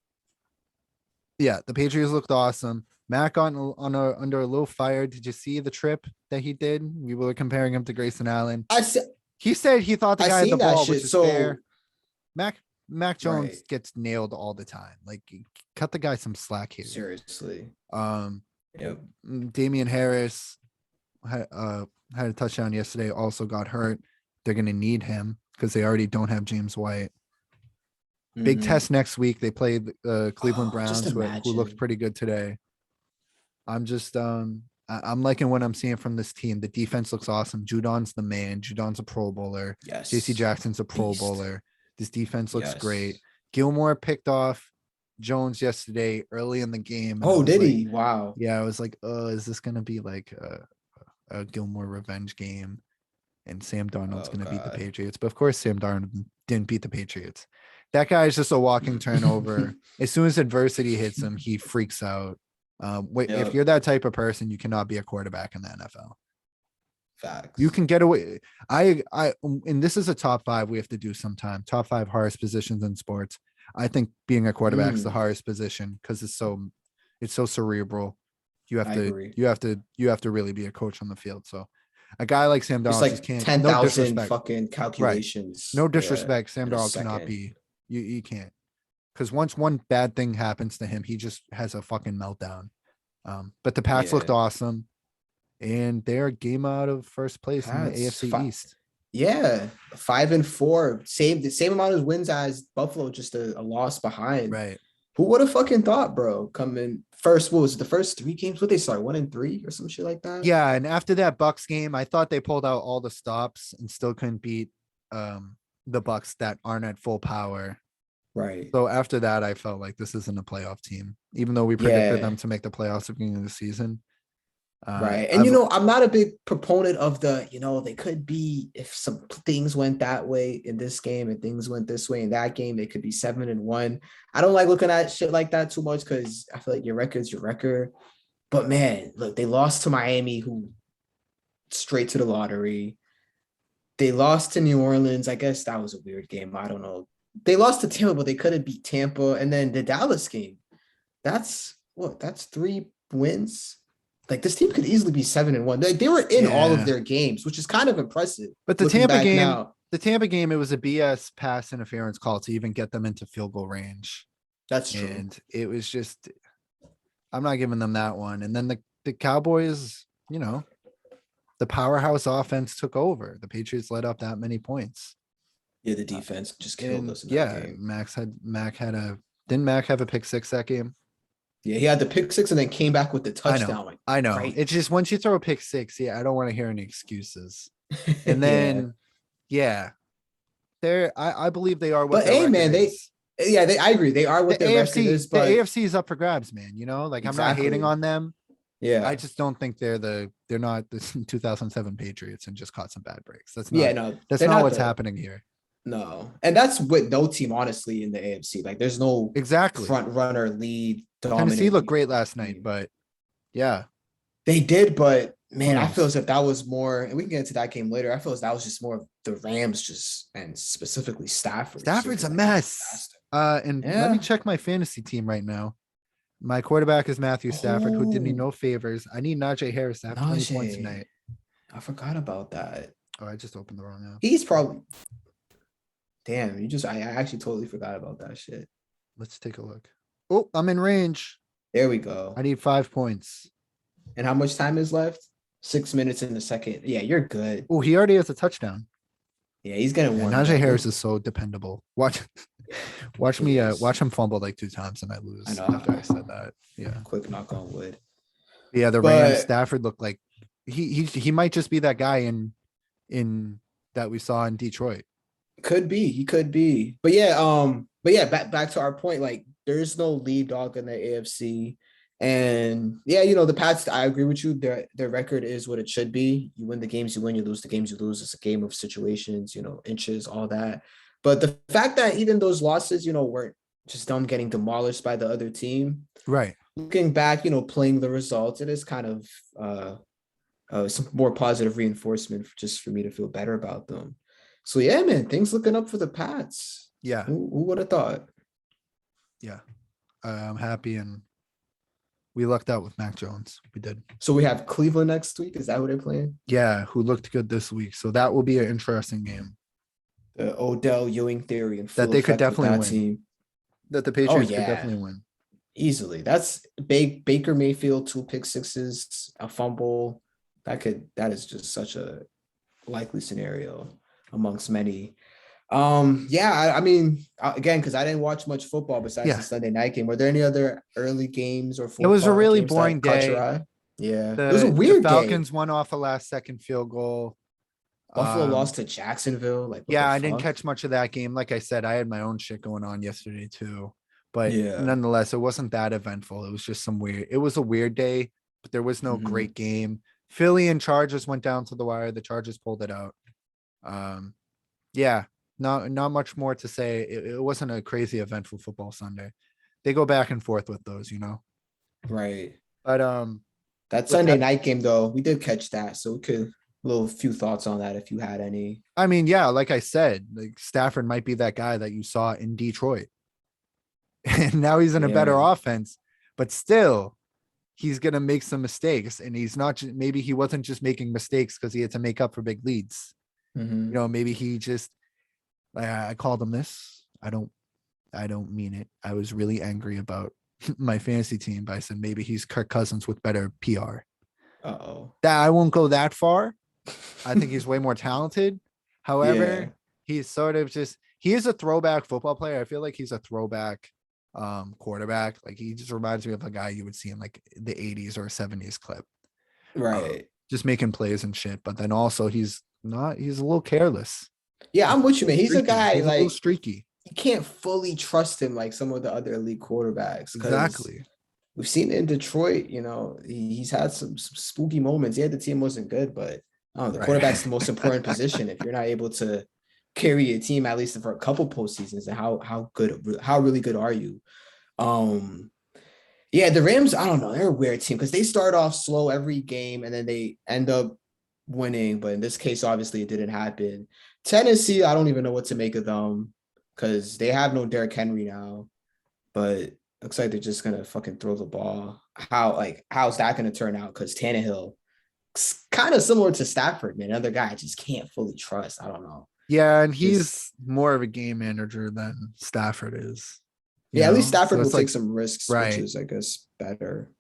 Yeah, the Patriots looked awesome. Mac under a little fire. Did you see the trip that he did? We were comparing him to Grayson Allen. He said he thought the guy had the ball, which is fair. Mac Jones gets nailed all the time. Like, cut the guy some slack here. Seriously. Damian Harris had a touchdown yesterday. Also got hurt. They're gonna need him because they already don't have James White. Big test next week. They played the Cleveland Browns, who looked pretty good today. I'm just I'm liking what I'm seeing from this team. The defense looks awesome. Judon's the man. Judon's a Pro Bowler. Yes. JC Jackson's a Pro Bowler. This defense looks great. Gilmore picked off Jones yesterday early in the game. Oh, did he? Wow. Yeah, I was like, is this gonna be like a Gilmore revenge game? And Sam Darnold's gonna beat the Patriots. But of course, Sam Darnold didn't beat the Patriots. That guy is just a walking turnover. As soon as adversity hits him, he freaks out. If you're that type of person, you cannot be a quarterback in the NFL. Facts. You can get away. And this is a top 5 we have to do sometime. Top 5 hardest positions in sports. I think being a quarterback is the hardest position because it's so cerebral. You have to really be a coach on the field. So a guy like Sam Darnold just can't. 10,000 fucking calculations. Right. No disrespect. Sam Darnold cannot be. You can't, because once one bad thing happens to him, he just has a fucking meltdown. But the Pats looked awesome, and they're a game out of first place in the AFC East. Yeah, 5-4, the same amount of wins as Buffalo, just a loss behind. Right. Who would have fucking thought, bro? Coming first, what was it, the first 3 games? What they start 1-3 or some shit like that? Yeah, and after that Bucks game, I thought they pulled out all the stops and still couldn't beat the Bucks that aren't at full power. Right. So after that, I felt like this isn't a playoff team, even though we predicted them to make the playoffs at the beginning of the season. Right. And, I'm not a big proponent of they could be, if some things went that way in this game and things went this way in that game, they could be 7-1. I don't like looking at shit like that too much because I feel like your record's your record. But man, look, they lost to Miami, who straight to the lottery. They lost to New Orleans. I guess that was a weird game. I don't know. They lost to Tampa, but they could have beat Tampa. And then the Dallas game. That's what? That's 3 wins. Like this team could easily be 7-1. They were in all of their games, which is kind of impressive. But the Tampa game, it was a BS pass interference call to even get them into field goal range. That's true. And it was just, I'm not giving them that one. And then the Cowboys, the powerhouse offense took over. The Patriots let up that many points. Yeah, the defense just killed us. Game. Didn't Mac have a pick six that game? Yeah, he had the pick six and then came back with the touchdown. I know. Right? It's just once you throw a pick six, I don't want to hear any excuses. And then, I believe they are what. But hey, man, I agree. They are what their record is. But the AFC is up for grabs, man. Like I'm not hating on them. Yeah, I just don't think they're not the 2007 Patriots and just caught some bad breaks. That's not what's happening here. No, and that's with no team, honestly, in the AFC. Like, there's no front runner lead. Tennessee looked great last night, but they did. But man, I feel as if that was more, and we can get into that game later. I feel as that was just more of the Rams, and specifically Stafford. Stafford's a mess. Let me check my fantasy team right now. My quarterback is Matthew Stafford, who did me no favors. I need Najee Harris to have 20 points tonight. I forgot about that. Oh, I just opened the wrong app. He's probably. Damn, I actually totally forgot about that shit. Let's take a look. Oh, I'm in range. There we go. I need 5 points. And how much time is left? 6 minutes in the second. Yeah, you're good. Oh, he already has a touchdown. Yeah, he's gonna win. Najee Harris is so dependable. Watch him fumble like 2 times and I lose. I know. After I said that. Yeah. Quick knock on wood. Yeah, the Rams Stafford looked like he might just be that guy in that we saw in Detroit. Could be, he could be, but back to our point. Like, there's no lead dog in the AFC, and the Pats. I agree with you. Their record is what it should be. You win the games, you win. You lose the games, you lose. It's a game of situations, inches, all that. But the fact that even those losses, weren't just them getting demolished by the other team. Right. Looking back, playing the results, it is kind of some more positive reinforcement just for me to feel better about them. So yeah, man, things looking up for the Pats. Yeah. Who would have thought? Yeah. I'm happy, and we lucked out with Mac Jones. We did. So we have Cleveland next week. Is that who they're playing? Yeah, who looked good this week. So that will be an interesting game. The Odell Ewing theory and that they could definitely win. Team. That the Patriots could definitely win. Easily. That's Baker Mayfield, 2 pick sixes, a fumble. That is just such a likely scenario amongst many. I mean, again, because I didn't watch much football besides the Sunday night game. Were there any other early games or football? It was a really boring day. Yeah, it was a weird the Falcons won off a last-second field goal. Buffalo lost to Jacksonville. I didn't catch much of that game. Like I said, I had my own shit going on yesterday too. But nonetheless, it wasn't that eventful. It was just it was a weird day, but there was no great game. Philly and Chargers went down to the wire. The Chargers pulled it out. Not much more to say. It wasn't a crazy eventful football Sunday. They go back and forth with those, Right. But that Sunday night game though, we did catch that, so we could few thoughts on that if you had any. I mean, like I said, like Stafford might be that guy that you saw in Detroit, and now he's in a better offense, but still, he's gonna make some mistakes, and he's not. Maybe he wasn't just making mistakes because he had to make up for big leads. Maybe he just. I called him this. I don't mean it. I was really angry about my fantasy team, but I said maybe he's Kirk Cousins with better PR. That I won't go that far. I think he's way more talented. However, he's sort of he is a throwback football player. I feel like he's a throwback quarterback. Like, he just reminds me of a guy you would see in like the 80s or 70s clip. Right. Just making plays and shit. But then also he's a little careless. Yeah, I'm with you, man. He's a guy a little streaky. You can't fully trust him like some of the other elite quarterbacks. Exactly. We've seen it in Detroit, he's had some spooky moments. Yeah, the team wasn't good, but the quarterback's the most important position. If you're not able to carry a team, at least for a couple postseasons, then how really good are you? Yeah, the Rams, I don't know. They're a weird team because they start off slow every game and then they end up winning. But in this case, obviously, it didn't happen. Tennessee, I don't even know what to make of them because they have no Derrick Henry now. But looks like they're just gonna fucking throw the ball. How's that gonna turn out? Because Tannehill, kind of similar to Stafford, man. Another guy I just can't fully trust. I don't know. Yeah, and Just he's more of a game manager than Stafford is. yeah, at least So Stafford will it's take like some risks, which right. is I guess better.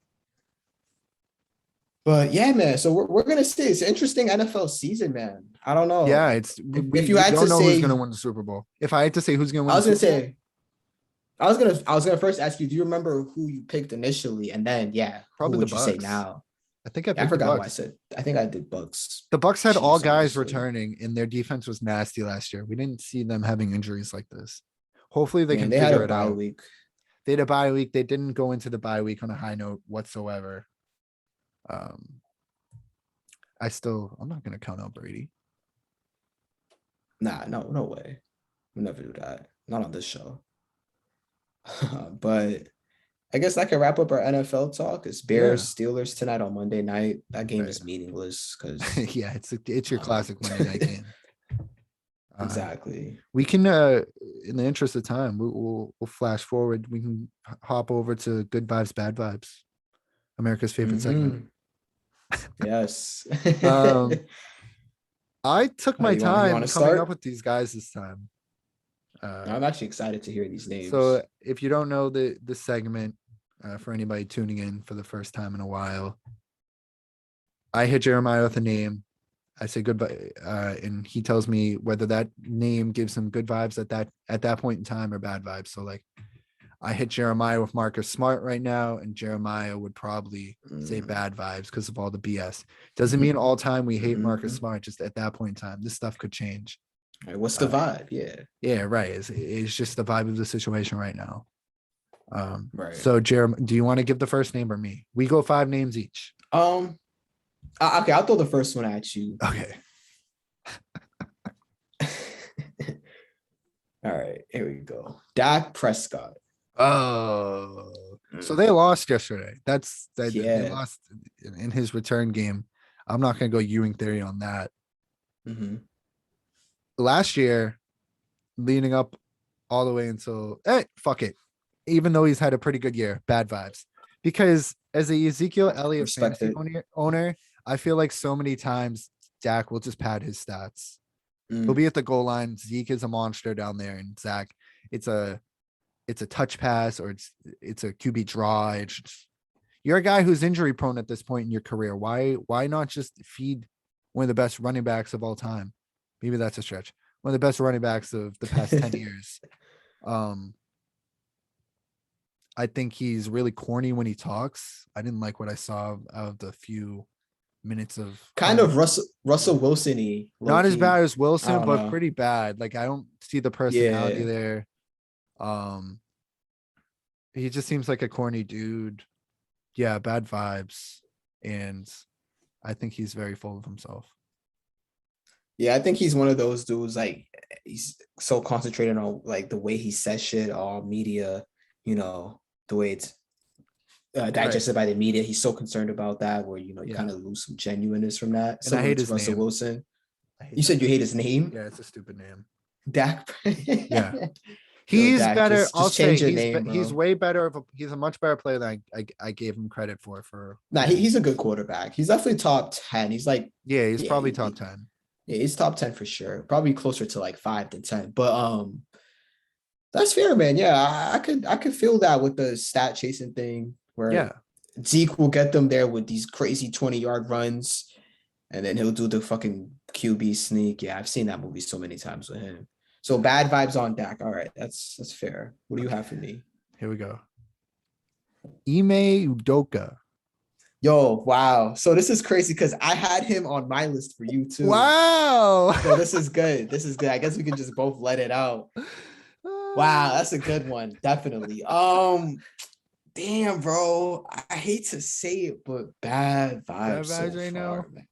But yeah, man. So we're gonna see. It's an interesting NFL season, man. I don't Yeah, know. it's If you we had to don't know who's say, gonna win the Super Bowl. If I had to say who's gonna I win the was gonna Super Bowl, say, I was gonna first ask you, do you remember who you picked initially? And then yeah, who probably the would you say Bucks. now? I think I Yeah, I picked the forgot who I Bucks. said. I think I did Bucks, The Bucks had all Chiefs, guys honestly. returning, and their defense was nasty last year. We didn't see them having injuries like this. Hopefully, they Yeah, can and they had a figure it bye out. week. They had a bye week. They didn't go into the bye week on a high note whatsoever. Um, I'm not gonna count out Brady. Nah, no way. We'll never do that. Not on this show. But I guess that can wrap up our NFL talk. It's Yeah, Bears Steelers tonight on Monday night. That game is meaningless because yeah. It's your classic Monday night game. Uh, exactly. we can, in the interest of time, we'll flash forward. We can hop over to good vibes, bad vibes. America's favorite segment. Mm-hmm. Yes. I took my You time want to coming up start? with these guys this time. I'm actually excited to hear these So names. if you don't know the segment, for anybody tuning in for the first time in a while, I hit Jeremiah with a name. I say goodbye, and he tells me whether that name gives him good vibes at that point in time or bad vibes. So like, I hit Jeremiah with Marcus Smart right now, and Jeremiah would probably say Mm. bad vibes because of all the BS. Doesn't mean all time we hate Marcus Mhm. Smart. Just at that point in time, this stuff could change. All right, what's the Uh, vibe? Yeah. yeah, right. It's just the vibe of the situation right now. Right. So Jeremy, do you want to give the first name or me? We go 5 names each. Um. Okay, I'll throw the first one at you. Okay. All right, here we go. Dak Prescott. Oh, so Mm. they lost yesterday. They Yeah. lost in his return game. I'm not gonna go Ewing theory on that. Mm-hmm. Last year, leading up all the way until fuck it. Even though he's had a pretty good year, bad vibes. Because as a Ezekiel Elliott Respect fantasy it. owner, I feel like so many times Dak will just pad his stats. He'll Mm. be at the goal line. Zeke is a monster down there, and Zach, it's a touch pass or it's a QB draw. You're a guy who's injury prone at this point in your career. Why not just feed one of the best running backs of all time? Maybe that's a stretch. One of the best running backs of the past 10 years. Um, I think he's really corny when he talks. I didn't like what I saw of the few minutes of Kind of Russell Wilson-y, low not as key. bad as I Wilson, don't but know. pretty bad. Like I don't see the personality Yeah. there. Um, he just seems like a corny dude. Yeah, bad vibes. And I think he's very full of himself. Yeah, I think he's one of those dudes, like he's so concentrated on like the way he says shit, all media, you know, the way it's Right. digested by the media. He's so concerned about that, where you Yeah. kind of lose some genuineness from that. And I Similar hate to his Russell name. Wilson. I hate You that said you name. hate his name, Yeah, it's a stupid name. Dak. Yeah. Yo, He's Dak, better. I'll just say change your name, he's bro. way better he's a much better player than I gave him credit for Nah, many he's a good years. quarterback. He's definitely top 10. He's like, Yeah, he's yeah, probably top 10. yeah, he's top 10 for sure. Probably closer to like 5 than 10. But that's fair, man. Yeah, I could feel that with the stat chasing thing where Yeah. Zeke will get them there with these crazy 20-yard runs, and then he'll do the fucking QB sneak. Yeah, I've seen that movie so many times with him. So bad vibes on Dak. All right, that's fair. What do you have for me? Here we go. Ime Udoka. Yo, wow. So this is crazy because I had him on my list for you too. Wow. So this is good. This is good. I guess we can just both let it out. Wow, that's a good one. Definitely. Damn, bro. I hate to say it, but bad Bad vibes vibes so right now. far, man.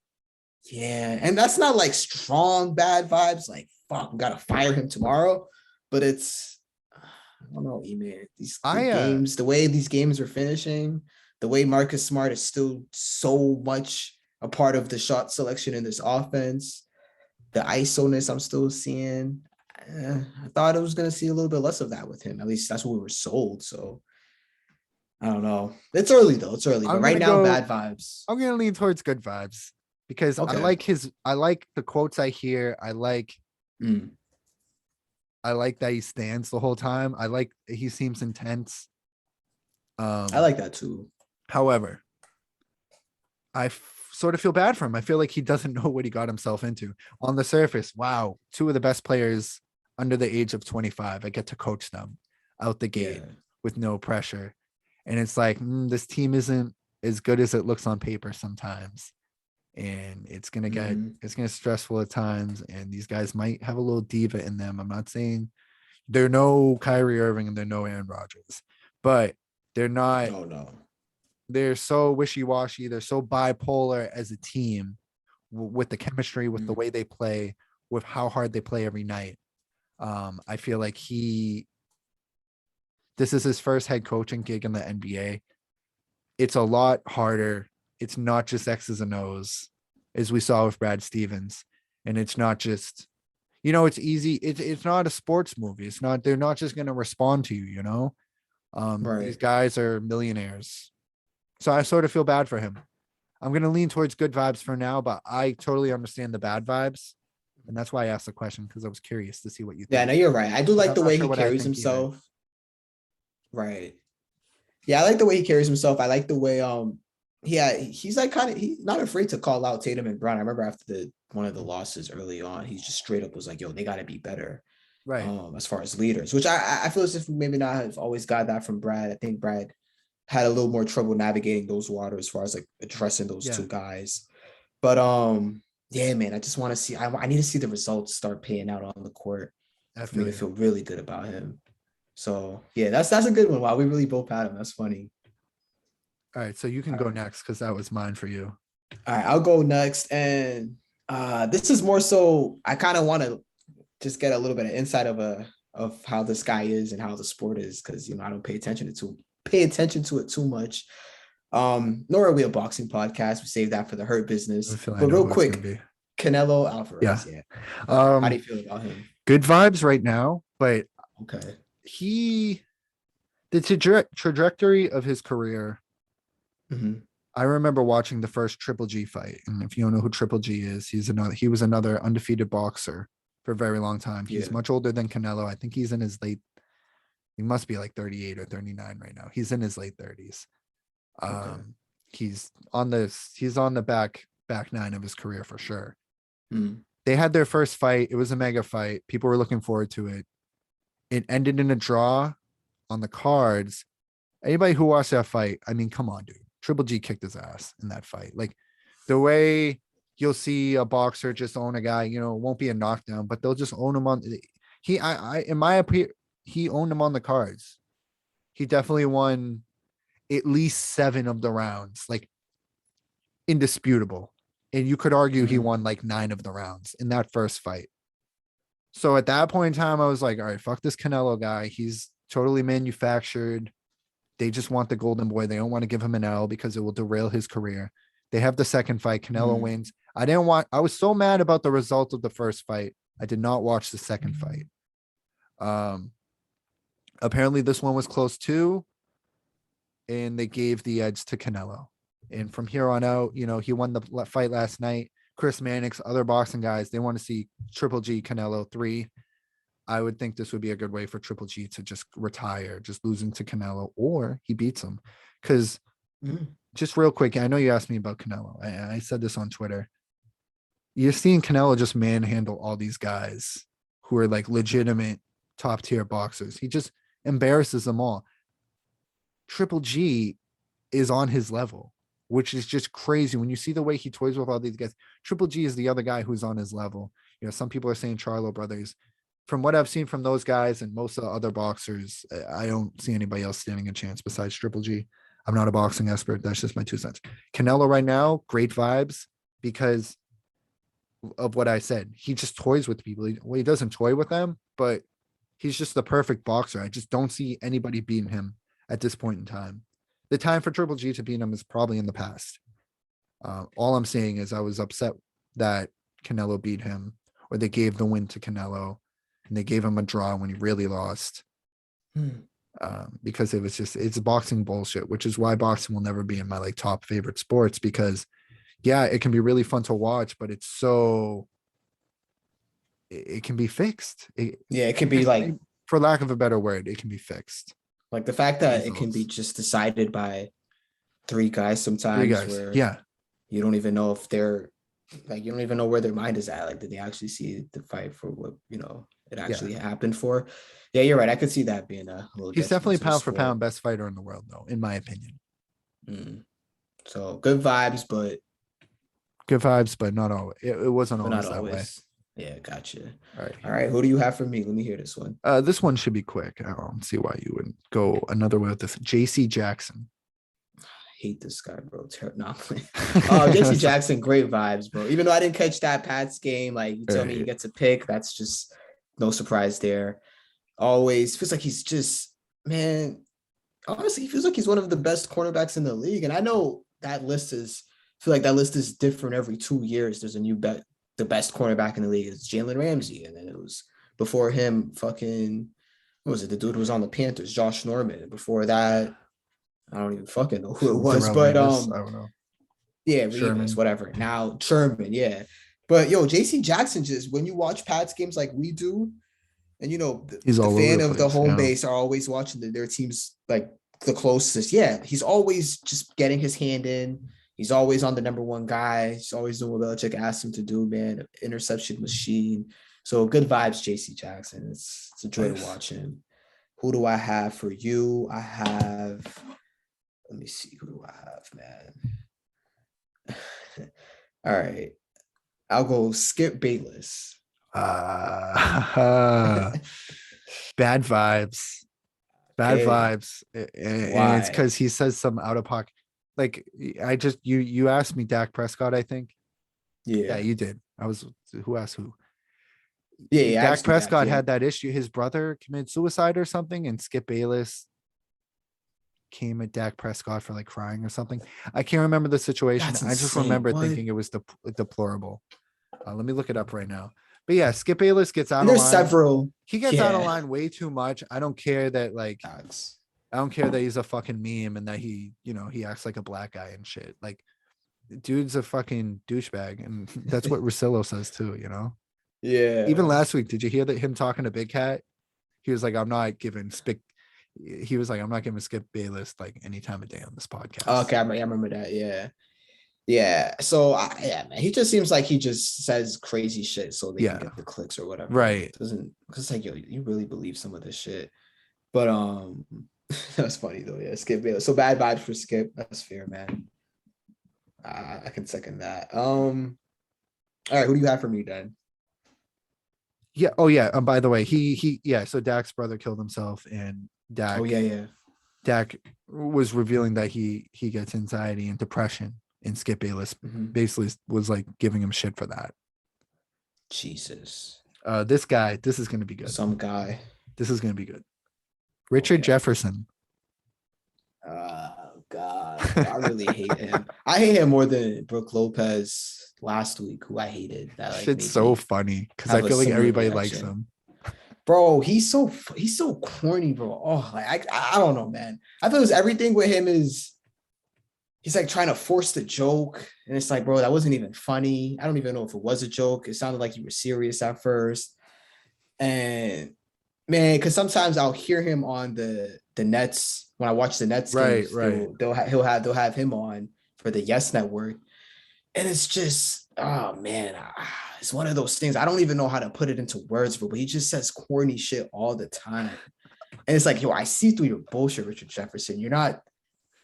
Yeah, and that's not like strong bad vibes. Like, fuck, we gotta fire him tomorrow. But it's don't know, man. These the I games, the way these games are finishing, the way Marcus Smart is still so much a part of the shot selection in this offense, the ISO-ness I'm still seeing. I thought I was gonna see a little bit less of that with him. At least that's what we were sold. So I don't know. It's early though. It's early, but I'm right gonna now, go. bad vibes. I'm gonna lean towards good vibes because Okay. I like the quotes I hear. Mm, I like that he stands the whole time. I like he seems intense. I Um, like that too. however, sort of feel bad for him. I feel like he doesn't know what he got himself into. On the surface, wow, two of the best players under the age of 25. I get to coach them out the gate Yeah. with no pressure. And it's like, this team isn't as good as it looks on paper sometimes. And it's gonna Mhm. stressful at times. And these guys might have a little diva in them. I'm not saying they're no Kyrie Irving and they're no Aaron Rodgers, but they're not, Oh no. they're so wishy-washy, they're so bipolar as a team with the chemistry, with the Mm. way they play, with how hard they play every night. I feel like this is his first head coaching gig in the NBA. It's a lot harder. It's not just X's and O's, as we saw with Brad Stevens. And it's not just, it's easy. It's not a sports movie. It's not, they're not just going to respond to you, these Right. guys are millionaires. So I sort of feel bad for him. I'm going to lean towards good vibes for now, but I totally understand the bad vibes. And that's why I asked the question, because I was curious to see what you Yeah, think. no, you're right. I do 'Cause like I'm the not way sure he what I carries think either. himself. Right. Yeah, I like the way he carries himself. I like the way he's like kind of he's not afraid to call out Tatum and Brown. I remember after the one of the losses early on, he just straight up was like, "Yo, they got to be better." Right. As far as leaders, which I feel as if we maybe not have always got that from Brad. I think Brad had a little more trouble navigating those waters as far as like addressing those Yeah. two guys. But yeah, man, I just want to see. I need to see the results start paying out on the court I for me feel to you. feel really good about him. So yeah, that's a good one. Wow, we really both had him. That's funny. All right. So you can All go right, next because that was mine for you. all right, I'll go next. And this is more so I kind of want to just get a little bit of insight of how this guy is and how the sport is, because I don't pay attention to it too much. Nor are we a boxing podcast. We save that for the Hurt I Business. feel I But know real who it's gonna quick, be. Canelo Yeah. Alvarez. Yeah. How do Um, you feel about him? good vibes right now, but Okay. he the trajectory of his career. Mm-hmm. I remember watching the first Triple G fight, and if you don't know who Triple G is, he was another undefeated boxer for a very long time. He's Yeah. much older than Canelo. I think he's in his late. He must be like 38 or 39 right now. He's in his late 30s. Okay. Um, he's on the back nine of his career for sure. Mm. They had their first fight. It was a mega fight. People were looking forward to it. It ended in a draw on the cards. Anybody who watched that fight, I mean, come on, dude. Triple G kicked his ass in that fight. Like the way you'll see a boxer just own a guy, it won't be a knockdown, but they'll just own him on. In my opinion, he owned him on the cards. He definitely won at least 7 of the rounds, like indisputable. And you could argue he Mm. won like 9 of the rounds in that first fight. So at that point in time, I was like, all right, fuck this Canelo guy. He's totally manufactured. They just want the golden boy. They don't want to give him an L because it will derail his career. They have the second fight. Canelo Mm. wins. I was so mad about the result of the first fight. I did not watch the second fight. Um, apparently this one was close too, and they gave the edge to Canelo. And from here on out, he won the fight last night. Chris Mannix, other boxing guys, they want to see Triple G Canelo 3. I would think this would be a good way for Triple G to just retire, just losing to Canelo, or he beats him. Because Mm. just real quick, I know you asked me about Canelo. I said this on Twitter. You're seeing Canelo just manhandle all these guys who are like legitimate top tier boxers. He just embarrasses them all. Triple G is on his level, which is just crazy. When you see the way he toys with all these guys, Triple G is the other guy who's on his level. Some people are saying Charlo brothers. From what I've seen from those guys and most of the other boxers, I don't see anybody else standing a chance besides Triple G. I'm not a boxing expert. That's just my 2 cents. Canelo right now, great vibes because of what I said. He just toys with people. He doesn't toy with them, but he's just the perfect boxer. I just don't see anybody beating him at this point in time. The time for Triple G to beat him is probably in the past. All I'm saying is I was upset that Canelo beat him, or they gave the win to Canelo, and they gave him a draw when he really lost. Because it's boxing bullshit, which is why boxing will never be in my like top favorite sports, because yeah, it can be really fun to watch, but it's so it can be fixed. It can be like, for lack of a better word, it can be fixed. like the fact that Results. it can be just decided by three guys sometimes, where you don't even know if they're like, you don't even know where their mind is at. Like, did they actually see the fight for what, you know, it actually happened for? Yeah, you're right. I could see that being a little. He's definitely pound for pound best fighter in the world, though, in my opinion. So good vibes, but not always. It wasn't always that way. Yeah, gotcha. All right. Who do you have for me? Let me hear this one. This one should be quick. I don't see why you wouldn't go another way with this. JC Jackson. I hate this guy, bro. JC Jackson, great vibes, bro. Even though I didn't catch that Pats game, like you tell me he gets a pick, that's just no surprise there. Always feels like he's just, man, honestly, he feels like he's one of the best cornerbacks in the league. And I know that list is, I feel like that list is different every 2 years. There's a new bet. The best cornerback in the league is Jalen Ramsey. And then it was before him, fucking, what was it? The dude who was on the Panthers, Josh Norman. And before that, I don't even fucking know who it was, but I don't know. Yeah, Revis, whatever. Now Sherman, yeah. But yo, JC Jackson, just when you watch Pats games like we do, and you know, the fan of the home base are always watching their teams like the closest. Yeah, he's always just getting his hand in. He's always on the number one guy. He's always doing what Belichick asked him to do, man. Interception machine. So good vibes, JC Jackson. It's a joy to watch him. Who do I have for you? Let me see. Who do I have, man? All right. I'll go Skip Bayless. Bad vibes. And it's because he says some out of pocket. Like you asked me Dak Prescott, I think. Yeah, you did. Who asked who? Yeah. Dak Prescott had that issue. His brother committed suicide or something, and Skip Bayless came at Dak Prescott for like crying or something. I can't remember the situation. I just remember thinking it was deplorable. Let me look it up right now. But yeah, Skip Bayless gets out of line. There's several. He gets out of line way too much. I don't care that I don't care that he's a fucking meme and that he acts like a black guy and shit. Like, dude's a fucking douchebag, and that's what Russillo says too. Yeah. Even last week, did you hear that him talking to Big Cat? He was like, I'm not giving Skip Bayless like any time of day on this podcast. Okay, I remember that. Yeah. So man, he just seems like he just says crazy shit so they can get the clicks or whatever. Right. It doesn't, because like, yo, you really believe some of this shit. But that's funny though. Yeah, Skip Bayless. So bad vibes for Skip. That's fair, man. I can second that. All right, who do you have for me then? Yeah. Oh yeah. By the way, so Dak's brother killed himself, and Dak. Oh yeah. Dak was revealing that he gets anxiety and depression, and Skip Bayless basically was like giving him shit for that. Jesus. This is gonna be good. Some guy. This is gonna be good. Richard Jefferson. Oh God, I really hate him. I hate him more than Brooke Lopez last week, who I hated. That shit's so funny because I feel like everybody likes him. Bro, he's so corny, bro. Oh, like I don't know, man. I feel it's everything with him is he's like trying to force the joke, and it's like, bro, that wasn't even funny. I don't even know if it was a joke. It sounded like you were serious at first, and man, because sometimes I'll hear him on the Nets when I watch the Nets games. Right. They'll have him on for the Yes Network, and it's just, oh man, it's one of those things. I don't even know how to put it into words, but he just says corny shit all the time, and it's like, yo, I see through your bullshit, Richard Jefferson. You're not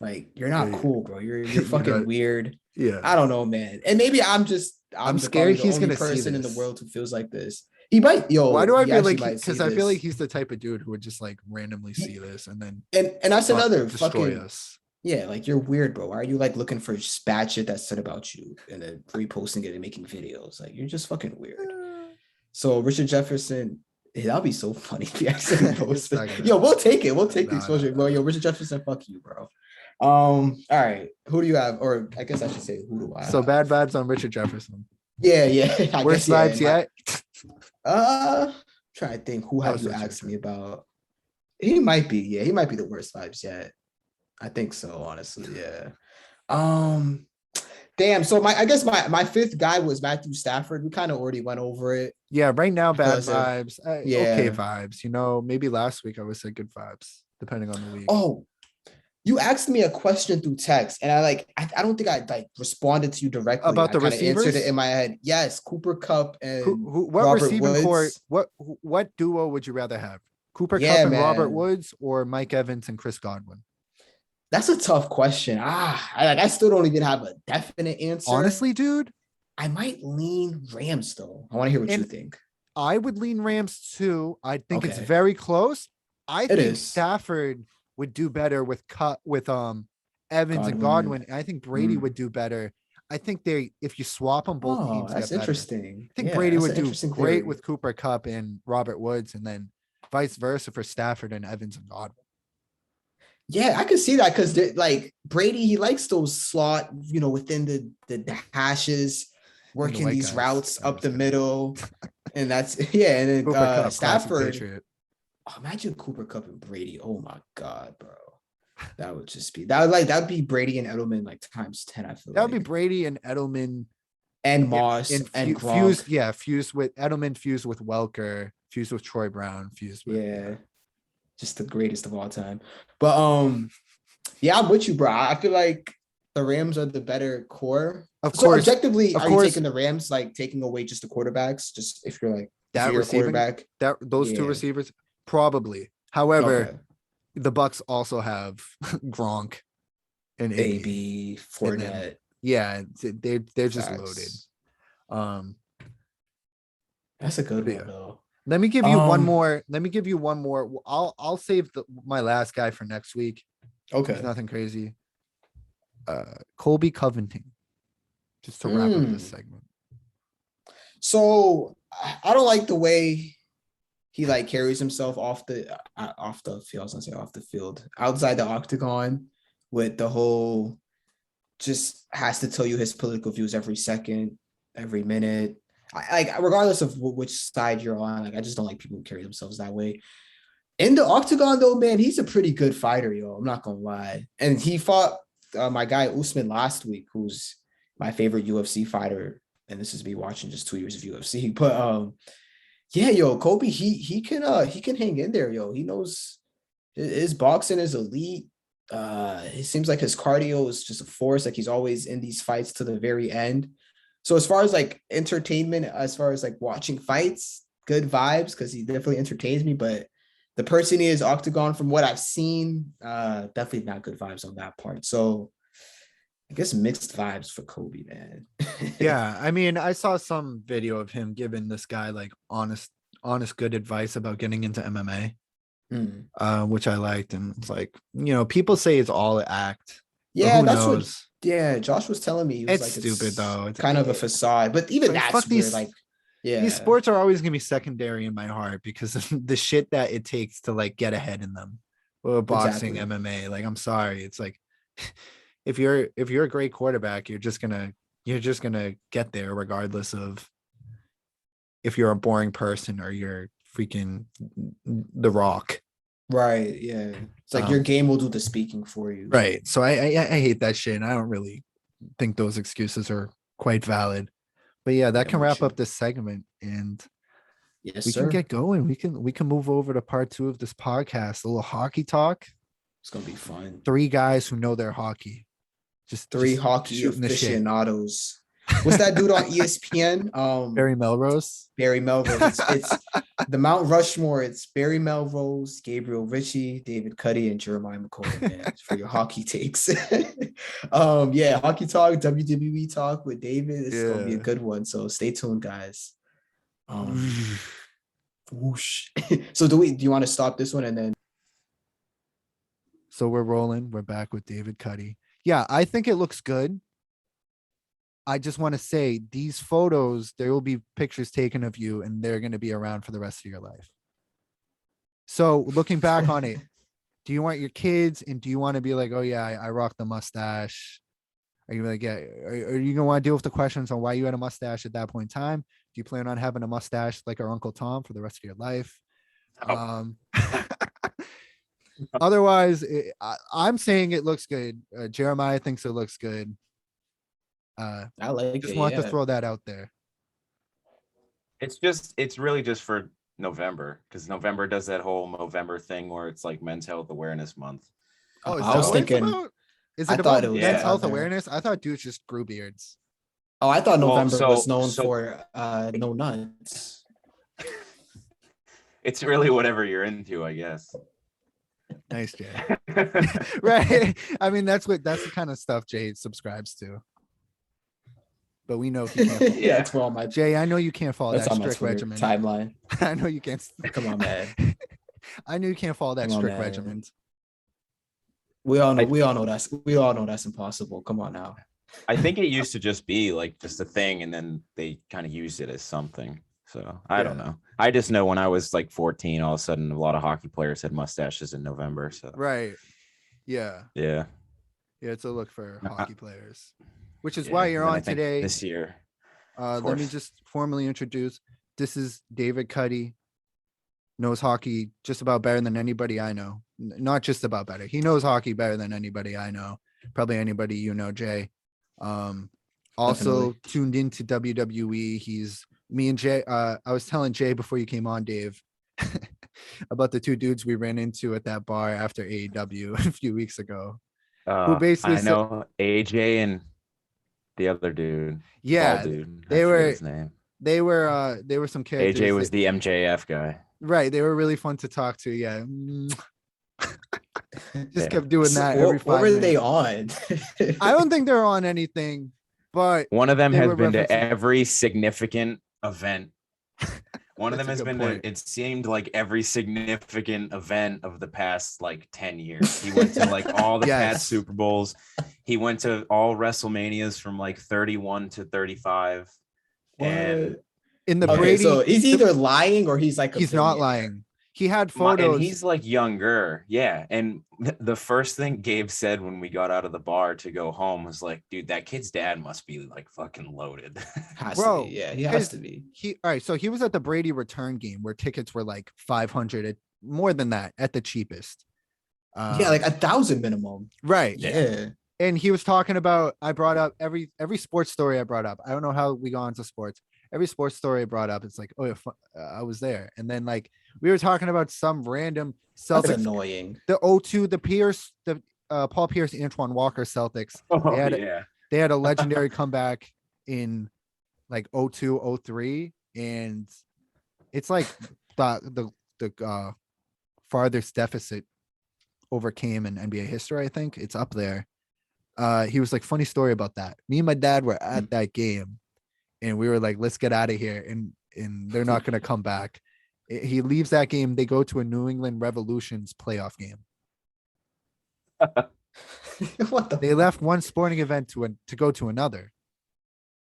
cool, bro. You're fucking weird. Yeah, I don't know, man. And maybe I'm scared he's the only gonna person see in this. the world who feels like this. He might, yo. Why do I feel like? Because I feel like he's the type of dude who would just like randomly see this and then and that's another destroy fucking us. Yeah, like you're weird, bro. Why are you like looking for bad shit that's said about you and then reposting it and making videos? Like you're just fucking weird. So Richard Jefferson, That'll be so funny if you actually post It's not it. gonna Yo, we'll take it. We'll take the Nah, exposure. nah, Well, nah. yo, Richard Jefferson, fuck you, bro. All right. Who do you have? Or I guess I should say, who do I So have? bad vibes on Richard Jefferson. Yeah. I Worst guess yeah. vibes yet? Trying to think. Who That have was you Richard. asked me about? He might be. Yeah, he might be the worst vibes yet. I think so. Honestly, yeah. Um. Damn. So I guess my fifth guy was Matthew Stafford. We kind of already went over it. Yeah, right now I feel bad as if vibes. Okay yeah. vibes. Maybe last week I would say good vibes, depending on the week. Oh, you asked me a question through text, and I don't think I like responded to you directly. About I the kind of answered it receivers, in my head. Yes, Cooper Cup and what Robert receiving core, Woods. what duo would you rather have? Cooper Cup Yeah, and Robert man. Woods, or Mike Evans and Chris Godwin? That's a tough question. I still don't even have a definite answer. Honestly, dude, I might lean Rams though. I want to hear what you and think. I would lean Rams too. I think it's Okay, very close. I it think is Stafford would do better with Evans and Godwin. Godwin. And I think Brady Mm. would do better. I think if you swap them, both Oh, teams that's get better. interesting. I think Yeah, Brady that's would an do interesting great theory. with Cooper Cup and Robert Woods, and then vice versa for Stafford and Evans and Godwin. Yeah, I could see that because like Brady, he likes those slot, within the hashes, And the working white these guys. routes I'm up just the kidding. middle, and that's yeah. And then Cooper Cup, classic Stafford, Patriot. oh, imagine Cooper Cup and Brady. Oh my God, bro, that would be Brady and Edelman like times 10. I feel That would be like, Brady and Edelman. and Yeah, Moss and and Gronk. fused with Edelman, fused with Welker, fused with Troy Brown, fused with Yeah, just the greatest of all time. But yeah, I'm with you, bro. I feel like the Rams are the better core. Of So course, objectively, of are you course, taking the Rams, like taking away just the quarterbacks? Just if that you're a receiving quarterback? that those two Yeah. receivers probably. However, Okay. the Bucks also have Gronk and Iggy, AB, and then Fournette, they're just loaded. facts. Um, That's a good but one yeah. though. Let me give you one more. Let me give you one more. I'll save my last guy for next week. There's Okay. nothing crazy. Colby Covington, just to wrap up this segment. So I don't like the way he like carries himself off the field. I was gonna say off the field, outside the octagon, with the whole just has to tell you his political views every second, every minute. Like regardless of which side you're on, like I just don't like people who carry themselves that way. In the octagon, though, man, he's a pretty good fighter, yo. I'm not gonna lie. And he fought my guy Usman last week, who's my favorite UFC fighter. And this is me watching just 2 years of UFC. But yeah, yo, Kobe, he can hang in there, yo. He knows his boxing is elite. It seems like his cardio is just a force. Like he's always in these fights to the very end. So as far as like entertainment, as far as like watching fights, good vibes because he definitely entertains me. But the person he is octagon, from what I've seen, definitely not good vibes on that part. So I guess mixed vibes for Kobe, man. Yeah, I mean, I saw some video of him giving this guy like honest, good advice about getting into MMA, which I liked. And it's like, people say it's all act, but Yeah, who that's what. knows? Yeah, Josh was telling me. He was It's like, stupid it's though. kind of a facade, but even Like, fuck that's where these. like, yeah, These sports are always gonna be secondary in my heart because of the shit that it takes to like get ahead in them. Or boxing, exactly. MMA. Like, I'm sorry. It's like if you're a great quarterback, you're just gonna get there regardless of if you're a boring person or you're freaking the rock. Right. Yeah. It's like your game will do the speaking for you. Right. So I hate that shit. And I don't really think those excuses are quite valid. But yeah, that Yeah, can I'm with wrap you. up this segment, and Yes, we can sir. get going. We can move over to part 2 of this podcast. A little hockey talk. It's gonna be fun. 3 guys who know their hockey. Three Just hockey shooting the shit. aficionados. What's that dude on ESPN? Barry Melrose. Barry Melrose. It's the Mount Rushmore. It's Barry Melrose, Gabriel Ritchie, David Cuddy, and Jeremiah McCoy, man, for your hockey takes. Yeah, hockey talk, WWE talk with David. It's gonna be a good one. So stay tuned, guys. Whoosh. So do you want to stop this one and then? So we're rolling. We're back with David Cuddy. Yeah, I think it looks good. I just want to say these photos, there will be pictures taken of you and they're going to be around for the rest of your life. So looking back on it, do you want your kids and do you want to be like, oh yeah, I rock the mustache? Are you like, yeah, are you gonna want to deal with the questions on why you had a mustache at that point in time? Do you plan on having a mustache like our Uncle Tom for the rest of your life? Oh. Otherwise, I'm saying it looks good. Jeremiah thinks it looks good. I like Just it. want to Yeah. throw that out there. It's really just for November, because November does that whole November thing where it's like Men's Health Awareness Month. Oh, is I that was what it's thinking. about? Is I it thought about it was men's health other- awareness? I thought dudes just grew beards. Oh, I thought Well, November was known so- for no nuts. It's really whatever you're into, I guess. Nice, Jay. Right. I mean, that's the kind of stuff Jay subscribes to. But we know he can't. Yeah, it's all my. Jay, I know you can't follow That's that on my strict Twitter regimen. timeline. I know you can't. Come on, man. I knew you can't follow that Come on, strict man. regimen. We all know that's impossible. Come on now. I think it used to just be like just a thing, and then they kind of used it as something. So I don't know. I just know when I was like 14, all of a sudden a lot of hockey players had mustaches in November. So Right. Yeah. yeah. Yeah, it's a look for Uh, hockey players. Which is Yeah, why you're and then I on think today. this year. Let me course. just formally introduce. This is David Cuddy. Knows hockey just about better than anybody I know. Not just about better. He knows hockey better than anybody I know. Probably anybody you know, Jay. Also Definitely. tuned into WWE. He's me and Jay. I was telling Jay before you came on, Dave, about the two dudes we ran into at that bar after AEW a few weeks ago. Who basically I know AJ and the other dude. Yeah, bald dude. they I forget were- his name. They were some characters. AJ was that- the MJF guy. right. They were really fun to talk to. Yeah. Just Yeah. kept doing So that every 5 what were minutes. they on? I don't think they're on anything, but One of them They has were been to referencing- every significant event. One of That's them a has good been point. to, it seemed like every significant event of the past like 10 years. He went to like all the Yes. past Super Bowls. He went to all WrestleManias from like 31 to 35. And in the Okay, Brady, so he's either lying or he's like a he's not billionaire. lying. He had and photos. he's like younger. Yeah. And the first thing Gabe said when we got out of the bar to go home was like, dude, that kid's dad must be like fucking loaded. Has Bro, to be. Yeah, he has his- to be. All right. So he was at the Brady return game where tickets were like 500, more than that at the cheapest. Yeah, like 1,000 minimum. right. Yeah. And he was talking about, I brought up every sports story I brought up. I don't know how we got into sports. Every sports story I brought up, it's like, oh, yeah, I was there. And then like we were talking about some random That's Celtics, annoying. the O2, the Pierce, the Paul Pierce, Antoine Walker Celtics. Oh, They had a- yeah. They had a legendary comeback in like 02, 03. And it's like the farthest deficit overcame in NBA history. I think it's up there. He was like, funny story about that. Me and my dad were at that game and we were like, let's get out of here. And they're not going to come back. He leaves that game. They go to a New England Revolutions playoff game. What the? They left one sporting event to go to another.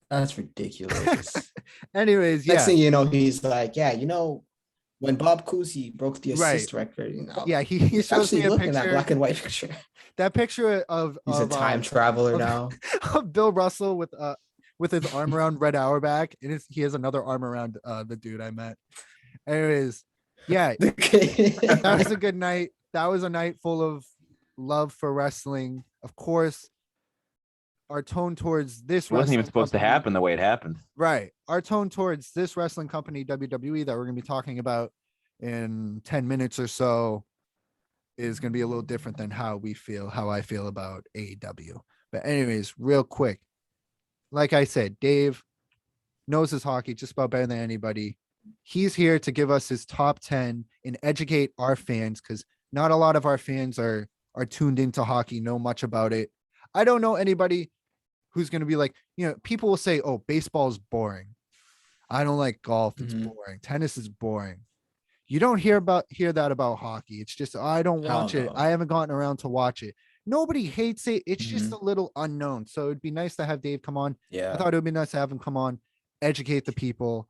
That's ridiculous. Anyways, Next yeah. thing you know, he's like, yeah, when Bob Cousy broke the assist record, Yeah, he he's shows me actually a looking at that picture. black and white picture. That picture of He's a time traveler of- now. of Bill Russell with his arm around Red Auerbach, and he has another arm around the dude I met. Anyways, yeah, that was a good night. That was a night full of love for wrestling. Of course, our tone towards this It wasn't even wrestling supposed to company- happen the way it happened. Right. Our tone towards this wrestling company, WWE, that we're going to be talking about in 10 minutes or so is going to be a little different than how I feel about AEW. But anyways, real quick, like I said, Dave knows his hockey just about better than anybody. He's here to give us his top 10 and educate our fans, because not a lot of our fans are tuned into hockey, know much about it. I don't know anybody who's going to be like, people will say, oh, baseball is boring. I don't like golf. It's Mhm. boring. Tennis is boring. You don't hear that about hockey. It's just, I don't Hell watch it. no. I haven't gotten around to watch it. Nobody hates it. It's just Mhm. a little unknown. So it'd be nice to have Dave come on. I Yeah. thought it would be nice to have him come on, educate the people,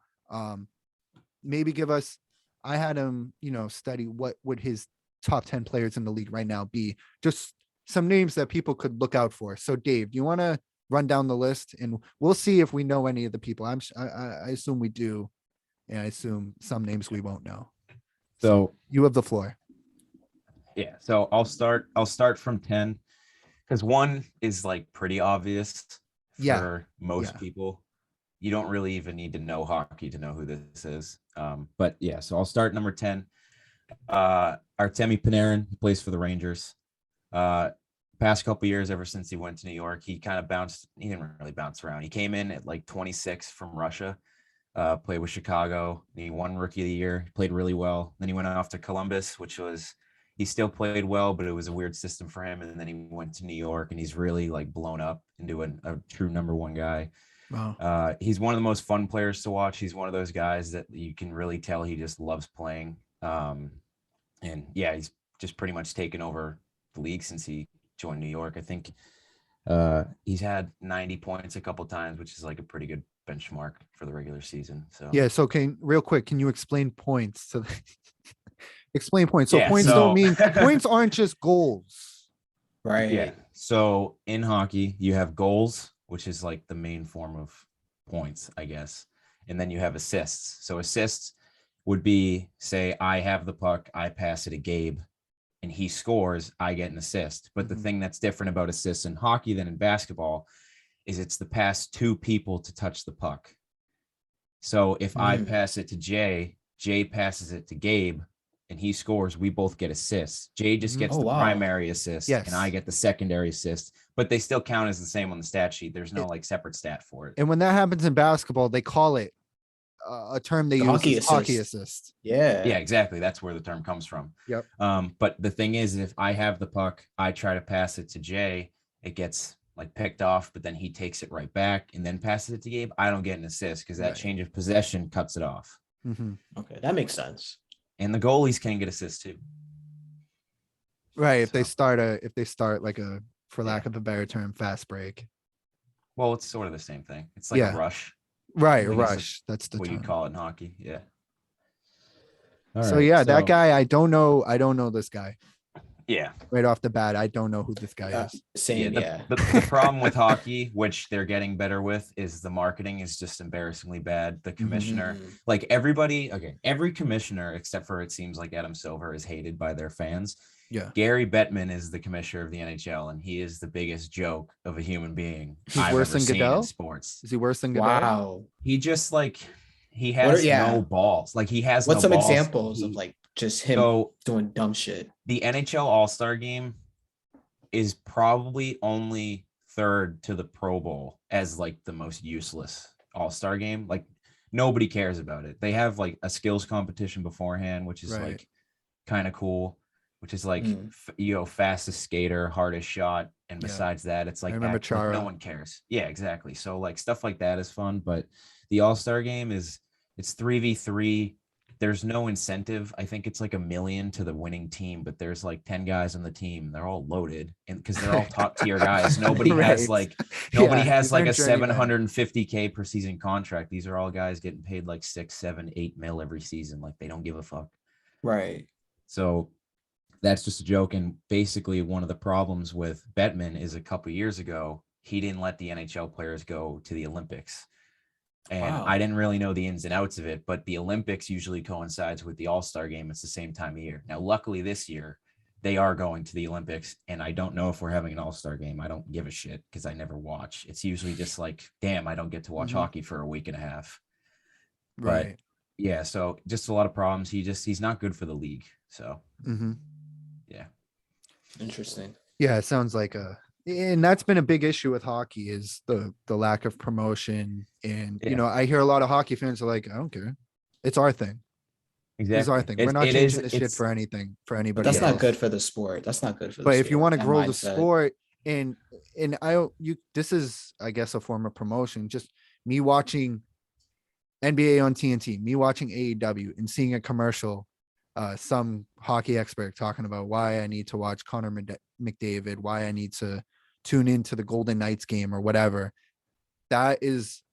maybe give us I had him, study what would his top 10 players in the league right now be. Just some names that people could look out for. So Dave, do you want to run down the list and we'll see if we know any of the people. I assume we do. And I assume some names we won't know. So you have the floor. Yeah. So I'll start from 10 because 1 is like pretty obvious for most people. You don't really even need to know hockey to know who this is. But yeah, so I'll start number 10. Artemi Panarin, he plays for the Rangers. Past couple years, ever since he went to New York, he kind of bounced. He didn't really bounce around. He came in at like 26 from Russia, played with Chicago. He won Rookie of the Year. He played really well. Then he went off to Columbus, he still played well, but it was a weird system for him. And then he went to New York, and he's really like blown up into a true number 1 guy. Wow. He's one of the most fun players to watch. He's one of those guys that you can really tell he just loves playing. And yeah, he's just pretty much taken over the league since he joined New York. I think he's had 90 points a couple times, which is like a pretty good benchmark for the regular season. So yeah. So can you explain points? So explain points. So points don't mean points aren't just goals. Right. Yeah. So in hockey, you have goals, which is like the main form of points, I guess. And then you have assists. So assists would be, say, I have the puck, I pass it to Gabe, and he scores, I get an assist. But the thing that's different about assists in hockey than in basketball is it's the past 2 people to touch the puck. So if I pass it to Jay, Jay passes it to Gabe, and he scores, we both get assists. Jay just gets the primary assist, and I get the secondary assist, but they still count as the same on the stat sheet. There's no like separate stat for it. And when that happens in basketball, they call it a term they use hockey assist. Yeah, exactly. That's where the term comes from. Yep. But the thing is, if I have the puck, I try to pass it to Jay, it gets like picked off, but then he takes it right back and then passes it to Gabe. I don't get an assist because that change of possession cuts it off. Okay, that makes sense. And the goalies can get assists too. Right. If they start like a, for lack of a better term, fast break. Well, it's sort of the same thing. It's like a rush. Right. A rush. That's the what term. you call it in hockey. Yeah. So that guy, I don't know this guy. Yeah. Right off the bat, I don't know who this guy is. Same. The problem with hockey, which they're getting better with, is the marketing is just embarrassingly bad. The commissioner, like every commissioner, except for it seems like Adam Silver, is hated by their fans. Yeah. Gary Bettman is the commissioner of the NHL, and he is the biggest joke of a human being He's worse than Goodell? in sports. Is he worse than Goodell? Wow. He just he has no balls. Like he has What's no some balls. examples of like just him doing dumb shit? The NHL All-Star game is probably only 3rd to the Pro Bowl as like the most useless All-Star game. Like nobody cares about it. They have like a skills competition beforehand, which is like kind of cool, which is like fastest skater, hardest shot, and besides that, it's like I remember Chara. No one cares. Yeah, exactly. So like stuff like that is fun, but the All-Star game it's 3v3. There's no incentive. I think it's like $1 million to the winning team, but there's like 10 guys on the team. They're all loaded, and because they're all top tier guys. Nobody has like a $750K per season contract. These are all guys getting paid like 6, 7, 8 mil every season. Like they don't give a fuck. Right. So that's just a joke. And basically one of the problems with Bettman is a couple of years ago, he didn't let the NHL players go to the Olympics. And I didn't really know the ins and outs of it, but the Olympics usually coincides with the All-Star game. It's the same time of year. Now, luckily this year, they are going to the Olympics, and I don't know if we're having an All-Star game. I don't give a shit because I never watch. It's usually just like, damn, I don't get to watch hockey for a week and a half. Right. But yeah, so just a lot of problems. He's not good for the league. So yeah. Interesting. Yeah, it sounds like and that's been a big issue with hockey is the lack of promotion. And I hear a lot of hockey fans are like, I don't care. It's our thing. Exactly. It's our thing. We're not changing the shit for anything, for anybody. But that's else. not good for the sport. That's not good for the But sport. if you want to grow the sport and this is, I guess, a form of promotion. Just me watching NBA on TNT, me watching AEW and seeing a commercial, some hockey expert talking about why I need to watch Connor McDavid, why I need to tune into the Golden Knights game or whatever. That is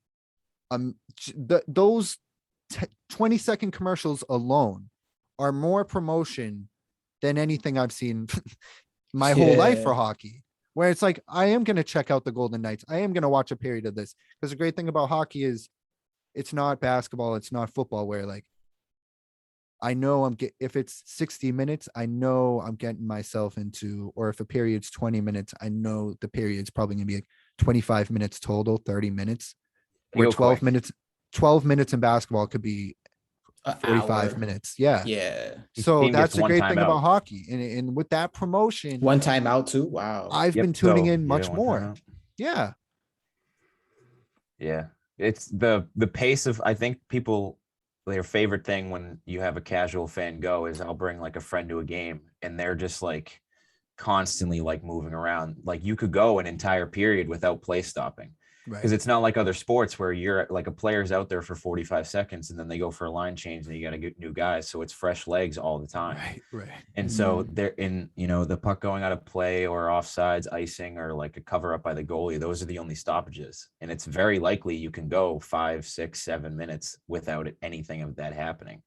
those 20-second commercials alone are more promotion than anything I've seen my whole life for hockey. Where it's like, I am going to check out the Golden Knights. I am going to watch a period of this. Because the great thing about hockey is it's not basketball. It's not football where like, I know if it's 60 minutes, I know I'm getting myself into, or if a period's 20 minutes, I know the period's probably going to be like 25 minutes total, 30 minutes. Where 12 minutes in basketball could be 45 minutes. Yeah. Yeah. So that's the great thing about hockey. And with that promotion, one time out too. Wow. I've been tuning in much more. Yeah. Yeah. It's the pace of, I think people, their favorite thing when you have a casual fan go is I'll bring like a friend to a game and they're just like constantly like moving around. Like you could go an entire period without play stopping. Because it's not like other sports where you're like a player's out there for 45 seconds and then they go for a line change and you got to get new guys. So it's fresh legs all the time. Right. And so they're in, the puck going out of play or offsides, icing, or like a cover up by the goalie. Those are the only stoppages. And it's very likely you can go 5, 6, 7 minutes without anything of that happening.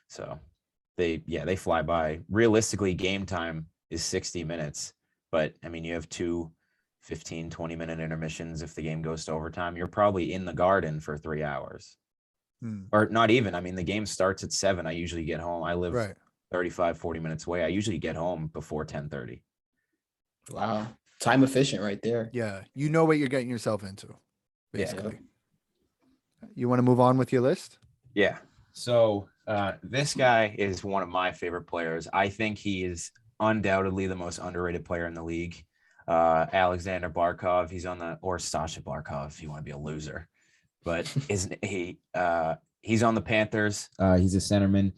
So they fly by. Realistically, game time is 60 minutes. But I mean, you have 2 15-20 minute intermissions. If the game goes to overtime, you're probably in the Garden for 3 hours. Or not even. I mean, the game starts at 7. I usually get home. I live 35-40 minutes away. I usually get home before 10:30. Wow, time efficient right there. Yeah, you know what you're getting yourself into, basically. You want to move on with your list? Yeah. So this guy is one of my favorite players. I think he is undoubtedly the most underrated player in the league. Alexander Barkov, he's on or Sasha Barkov if you want to be a loser, but isn't he? He's on the Panthers. He's a centerman.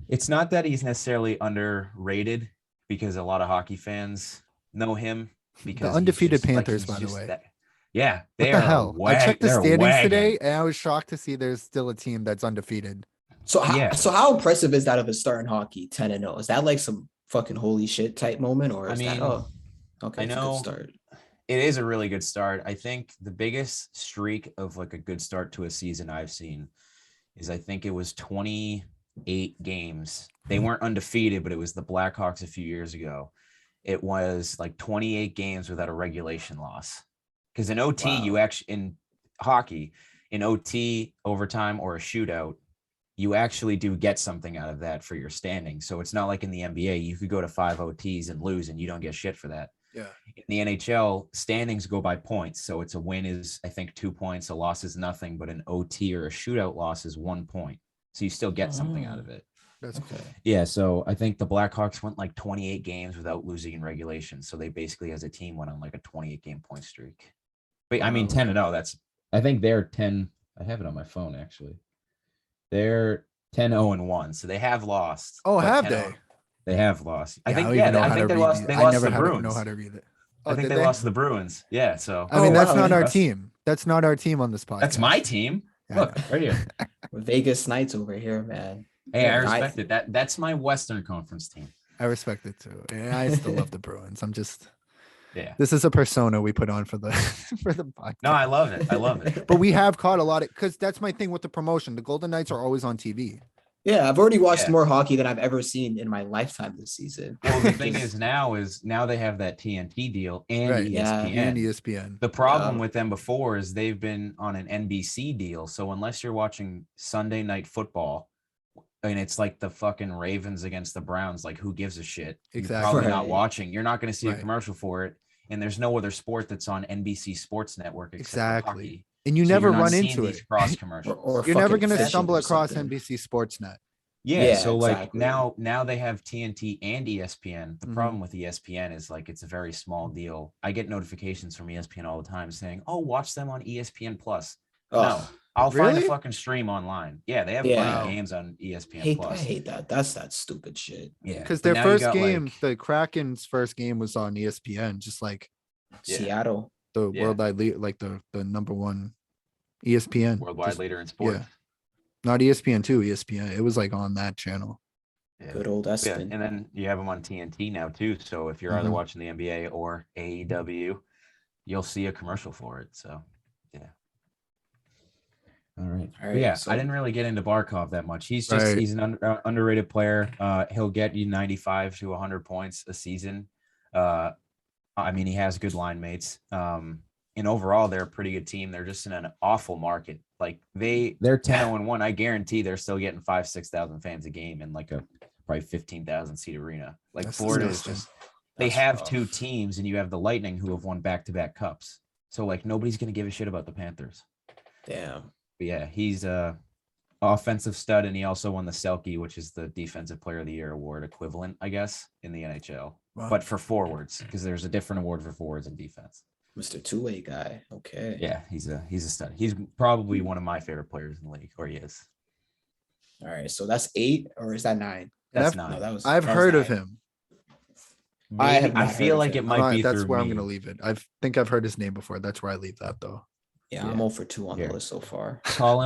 It's not that he's necessarily underrated because a lot of hockey fans know him because the undefeated Panthers, by the way. They what the hell? I checked the standings today and I was shocked to see there's still a team that's undefeated. So how impressive is that of a start in hockey, 10-0? Is that like some fucking holy shit type moment, or is okay, I know it's a good start. It is a really good start. I think the biggest streak of like a good start to a season I've seen is I think it was 28 games. They weren't undefeated, but it was the Blackhawks a few years ago. It was like 28 games without a regulation loss. Because in OT, you actually, in hockey, in OT, overtime, or a shootout, you actually do get something out of that for your standing. So it's not like in the NBA, you could go to 5 OTs and lose and you don't get shit for that. Yeah. In the NHL, standings go by points. So it's a win is, I think, 2 points. A loss is nothing, but an OT or a shootout loss is 1 point. So you still get something out of it. That's cool. Yeah. So I think the Blackhawks went like 28 games without losing in regulation. So they basically, as a team, went on like a 28 game point streak. But I mean, 10-0. I think they're 10. I have it on my phone, actually. They're 10-0-1. So they have lost. Oh, have they? They have lost. Yeah, I think they lost. They I lost never the Bruins. know how to read it. I think they lost to the Bruins. Yeah. So I mean, that's not our team. That's not our team on this podcast. That's my team. Look right here. Vegas Knights over here, man. Hey, I respect it. That's my Western Conference team. I respect it too. Yeah, I still love the Bruins. I'm just. Yeah. This is a persona we put on for the podcast. No, I love it. I love it. But we have caught a lot of, because that's my thing with the promotion. The Golden Knights are always on TV. Yeah, I've already watched more hockey than I've ever seen in my lifetime this season. Well, the thing is now they have that TNT deal and ESPN. Yeah, and ESPN. The problem with them before is they've been on an NBC deal. So unless you're watching Sunday Night Football and it's like the fucking Ravens against the Browns, like who gives a shit? Exactly. You're probably not watching. You're not going to see a commercial for it. And there's no other sport that's on NBC Sports Network except for hockey. And you never run into it. Cross commercials. You're never going to stumble across NBC Sportsnet. Yeah, so like now they have TNT and ESPN. The problem with ESPN is like it's a very small deal. I get notifications from ESPN all the time saying, "Oh, watch them on ESPN Plus." No, I'll find a fucking stream online. Yeah, they have games on ESPN Plus. I hate that. That's that stupid shit. Yeah, because their first game, the Kraken's first game was on ESPN, just like Seattle, the worldwide leader, like the number one ESPN, worldwide leader in sports. Yeah. Not ESPN2, ESPN. It was like on that channel. Yeah. Good old ESPN. Yeah. And then you have them on TNT now too. So if you're either watching the NBA or AEW, you'll see a commercial for it. So yeah. All right. All But right, yeah, so- I didn't really get into Barkov that much. He's Right. an underrated player. He'll get you 95 to 100 points a season. I mean, he has good line mates. And overall, they're a pretty good team. They're just in an awful market. Like they're 10-0-1. I guarantee they're still getting 5,000-6,000 fans a game in like a probably 15,000 seat arena. Like That's Florida disgusting. is just they That's have rough. two teams, and you have the Lightning who have won back-to-back cups. So like nobody's gonna give a shit about the Panthers. Damn. But yeah, he's a offensive stud, and he also won the Selke, which is the Defensive Player of the Year award equivalent, I guess, in the NHL. Wow. But for forwards, because there's a different award for forwards and defense. Mr. Two-way guy. Okay. Yeah, he's a stud. He's probably one of my favorite players in the league, or he is. All right. So that's 8, or is that 9? That's I've- nine. No, that was. I've that was heard of 9. him. I have Maybe- I not feel heard of like him. it might be That's through where I'm me. gonna leave it. I think I've heard his name before. That's where I leave that though. Yeah, Yeah. I'm 0 for 2 on Here. the list so far. Call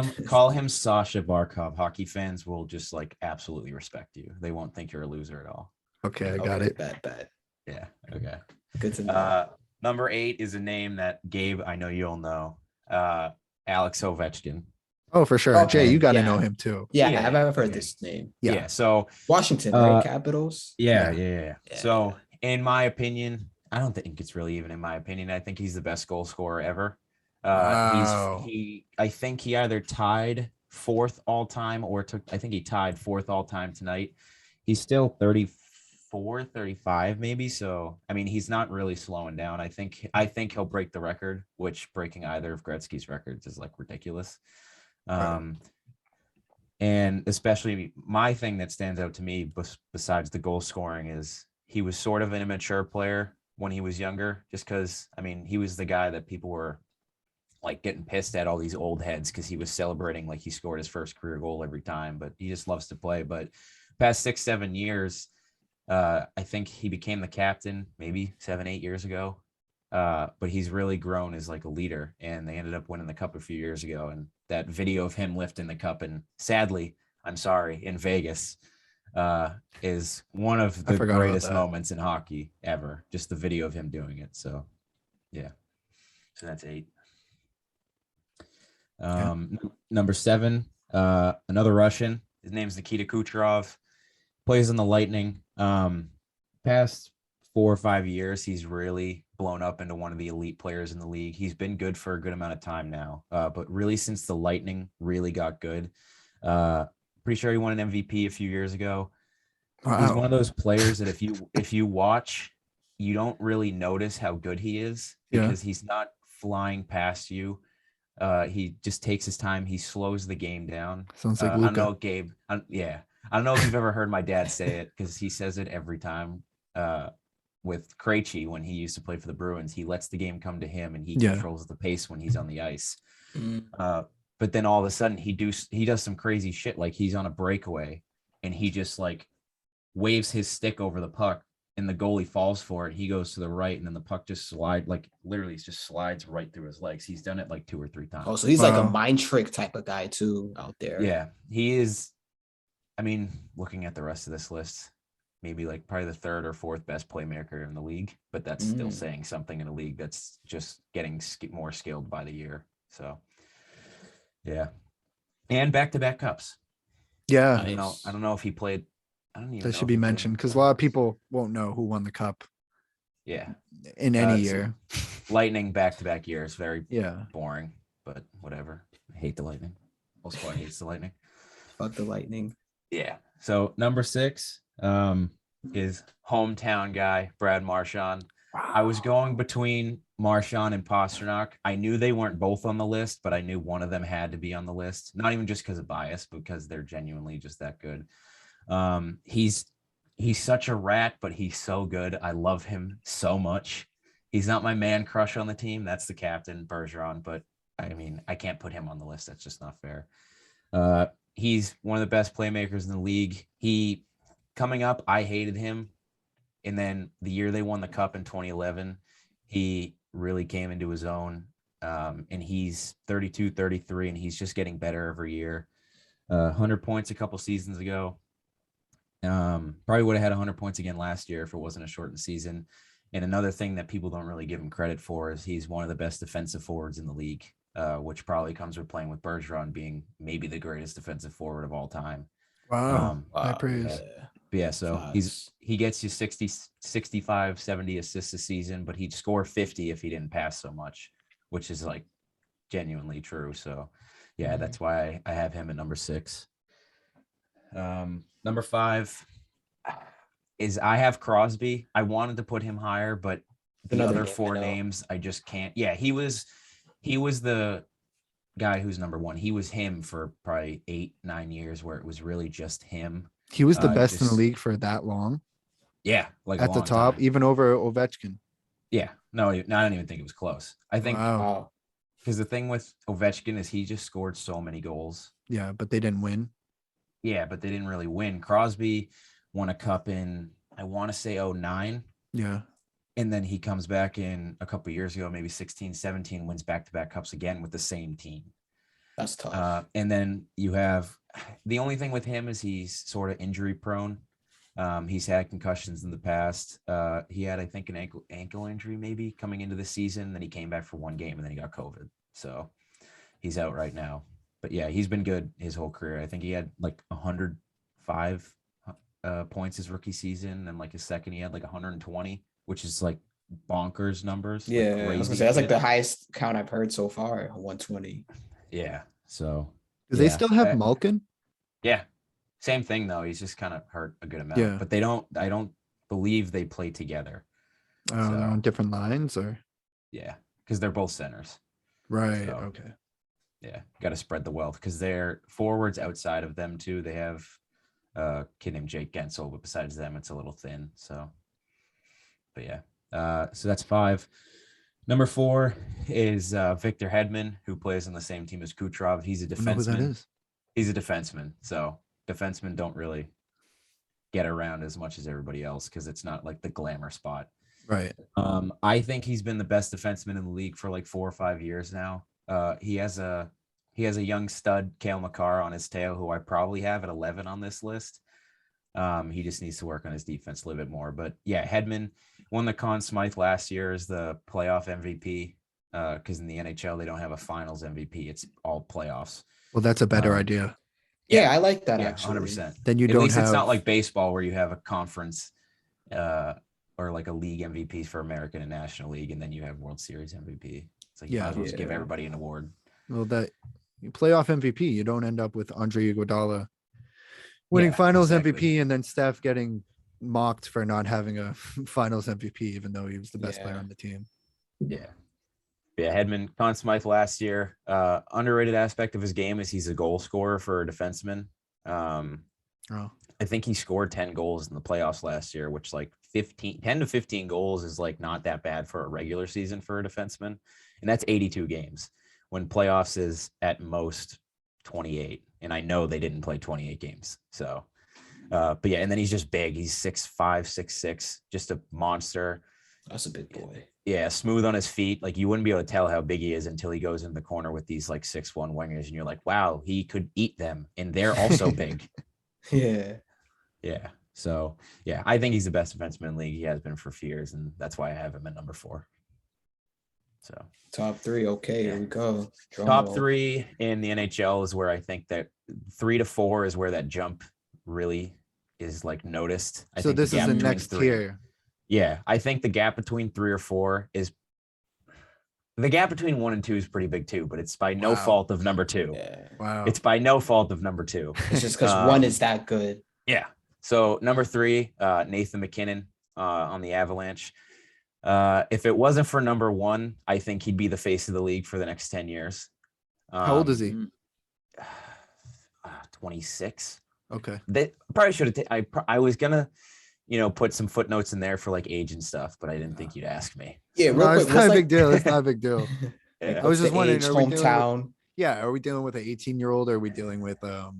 him Sasha Barkov. Hockey fans will just like absolutely respect you. They won't think you're a loser at all. Okay, I got Okay, it. Bet. Yeah. Okay. Good to know. Number 8 is a name that Gabe, I know you'll know. Alex Ovechkin. Oh, for sure. Okay, Jay, you got to yeah. know him too. yeah, yeah, I've heard okay. this name. Yeah. So Washington, right? Uh, Capitals. yeah. Yeah. So in my opinion, I don't think it's really even in my opinion. I think he's the best goal scorer ever. Wow. I think he either tied 4th all time or I think he tied 4th all time tonight. He's still 34, 35 maybe. So, I mean, he's not really slowing down. I think he'll break the record, which breaking either of Gretzky's records is like ridiculous. Right. And especially my thing that stands out to me besides the goal scoring is he was sort of an immature player when he was younger, just because, I mean, he was the guy that people were like getting pissed at, all these old heads, because he was celebrating like he scored his first career goal every time, but he just loves to play. But past 6-7 years, I think he became the captain maybe 7-8 years ago. But he's really grown as like a leader, and they ended up winning the cup a few years ago. And that video of him lifting the cup, and sadly, I'm sorry, in Vegas, is one of the forgot about greatest that. moments in hockey ever. Just the video of him doing it. So, yeah. So that's 8. Number 7, another Russian. His name's Nikita Kucherov. Plays in the Lightning. Past 4 or 5 years, he's really blown up into one of the elite players in the league. He's been good for a good amount of time now, but really since the Lightning really got good, pretty sure he won an MVP a few years ago. Wow. He's one of those players that if you watch, you don't really notice how good he is, because he's not flying past you. He just takes his time. He slows the game down. Sounds like I don't Luka. know, Gabe. I don't know if you've ever heard my dad say it, because he says it every time. With Krejci, when he used to play for the Bruins, he lets the game come to him, and he controls the pace when he's on the ice. But then all of a sudden he does some crazy shit, like he's on a breakaway and he just like waves his stick over the puck, and the goalie falls for it. He goes to the right, and then the puck just slides right through his legs. He's done it like 2 or 3 times. Oh, so he's like a Wow. mind trick type of guy too out there. Yeah, he is. I mean, looking at the rest of this list, maybe like probably the 3rd or 4th best playmaker in the league, but that's still saying something in a league that's just getting more skilled by the year. So, yeah, and back-to-back cups. Yeah, I don't know if he played. I don't even. that know should if be he played mentioned, in because a lot of people won't know who won the cup Yeah, in any so- year. Lightning back-to-back years, very Yeah. boring, but whatever. I hate the Lightning. Whole squad hates the Lightning. Fuck the Lightning. Yeah. So number 6 is hometown guy Brad Marchand. I was going between Marchand and Pasternak. I knew they weren't both on the list, but I knew one of them had to be on the list. Not even just because of bias, but because they're genuinely just that good. He's such a rat, but he's so good. I love him so much. He's not my man crush on the team. That's the captain, Bergeron, but I mean, I can't put him on the list. That's just not fair. He's one of the best playmakers in the league. Coming up, I hated him. And then the year they won the cup in 2011, he really came into his own. And he's 32, 33, and he's just getting better every year. 100 points a couple seasons ago. Probably would have had 100 points again last year if it wasn't a shortened season. And another thing that people don't really give him credit for is he's one of the best defensive forwards in the league. which probably comes with playing with Bergeron being maybe the greatest defensive forward of all time. Wow. High Wow. praise. But yeah, so Facts. he gets you 60, 65, 70 assists a season, but he'd score 50 if he didn't pass so much, which is like genuinely true. So yeah, that's why I have him at number 6. Number 5 is I have Crosby. I wanted to put him higher, but the Another other name I 4 know. names I just can't. Yeah, he was the guy who's number 1. He was him for probably 8-9 years where it was really just him. He was the best in the league for that long. Yeah, like at a the long top, time. even over Ovechkin. Yeah, no, I don't even think it was close. I think Wow. because the thing with Ovechkin is he just scored so many goals. Yeah, but they didn't win. Yeah, but they didn't really win. Crosby won a cup in, I want to say 09. Yeah. And then he comes back in a couple of years ago, maybe 16, 17, wins back-to-back cups again with the same team. That's tough. And then you have the only thing with him is he's sort of injury prone. He's had concussions in the past. He had, I think, an ankle injury maybe coming into the season. Then he came back for one game and then he got COVID. So he's out right now. But yeah, he's been good his whole career. I think he had like 105 points his rookie season. And like his second, he had like 120, which is like bonkers numbers. Yeah, like I was crazy gonna say that's like shit. the highest count I've heard so far, 120. Yeah. So Do they still have Malkin? Yeah. Same thing though. He's just kind of hurt a good amount. Yeah. But I don't believe they play together. Oh, they're on different lines or? Yeah. Because they're both centers. Right. So, Okay. yeah. Got to spread the wealth because they're forwards outside of them too. They have a kid named Jake Gensel, but besides them, it's a little thin. So, but yeah. So that's 5. Number 4 is Victor Hedman, who plays on the same team as Kucherov. He's a I don't know who that defenseman. is. He's a defenseman. So defensemen don't really get around as much as everybody else because it's not like the glamour spot. Right. I think he's been the best defenseman in the league for like 4 or 5 years now. He has a young stud, Cale Makar, on his tail, who I probably have at 11 on this list. He just needs to work on his defense a little bit more. But yeah, Hedman won the Conn Smythe last year as the playoff MVP because in the NHL they don't have a finals MVP. It's all playoffs. Well, that's a better idea. Yeah, I like that Yeah, actually. 100%. Then you At don't least have. it's not like baseball where you have a conference or like a league MVP for American and National League, and then you have World Series MVP. It's like you might as well just give everybody an award. Well, that playoff MVP, you don't end up with Andre Iguodala winning Finals MVP and then Steph getting mocked for not having a Finals MVP, even though he was the best player on the team. Yeah. Yeah, Hedman, Conn Smythe last year. Underrated aspect of his game is he's a goal scorer for a defenseman. I think he scored 10 goals in the playoffs last year, which like 10 to 15 goals is like not that bad for a regular season for a defenseman. And that's 82 games when playoffs is at most 28. And I know they didn't play 28 games. So, but yeah, and then he's just big. He's 6'5", 6'6", just a monster. That's a big boy. Yeah, smooth on his feet. Like you wouldn't be able to tell how big he is until he goes in the corner with these like 6'1" wingers, and you're like, wow, he could eat them, and they're also big. Yeah. Yeah. So yeah, I think he's the best defenseman in the league. He has been for a few years, and that's why I have him at number 4. So top 3. Okay, here we go. Top 3 in the NHL is where I think that 3 to 4 is where that jump really is like noticed. So this is the next tier. Yeah, I think the gap between 3 or 4 is the gap between 1 and 2 is pretty big too, but it's by no fault of number 2. Yeah. Wow. It's by no fault of number 2. It's just because 1 is that good. Yeah. So number 3, Nathan McKinnon on the Avalanche. If it wasn't for number 1, I think he'd be the face of the league for the next 10 years. How old is he? 26. Okay. They probably should have. I was gonna, put some footnotes in there for like age and stuff, but I didn't think you'd ask me. Yeah, no, it's not a big deal. It's not a big deal. Yeah. I was just wondering, hometown. Are we dealing with an 18-year-old or are we dealing with a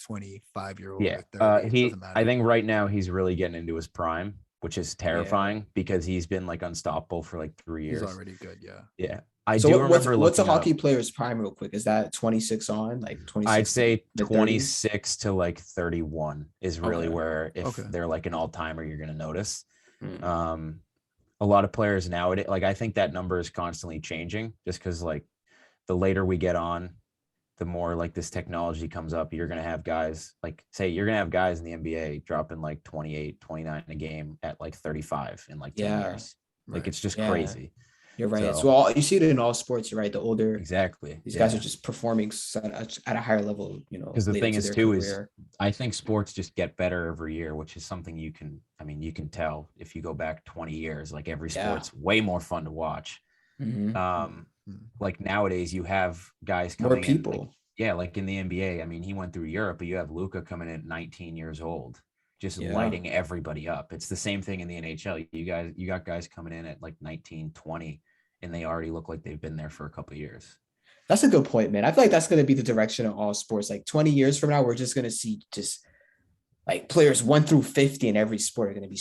25-year-old? Yeah. I think right now he's really getting into his prime, which is terrifying because he's been like unstoppable for like 3 years. He's already good. Yeah. Yeah. What's a hockey player's prime real quick? Is that 26 on, like 26? I'd say 26 to like 31 is really where if they're like an all-timer, you're going to notice. A lot of players nowadays, like I think that number is constantly changing just because like the later we get on, the more like this technology comes up, you're going to have guys like, say, you're going to have guys in the NBA dropping like 28, 29 a game at like 35 in like 10 years. Like, it's just crazy. You're right. So you see it in all sports. You're right. The older these guys are just performing at a higher level, because the thing is too is I think sports just get better every year, which is something you can tell if you go back 20 years, like every sport's way more fun to watch. Like nowadays you have guys coming more people like in the NBA. I mean, he went through Europe, but you have Luka coming in at 19 years old, just lighting everybody up. It's the same thing in the NHL. You got guys coming in at like 19, 20, and they already look like they've been there for a couple of years. That's a good point, man. I feel like that's going to be the direction of all sports. Like 20 years from now, we're just going to see just like players 1 through 50 in every sport are going to be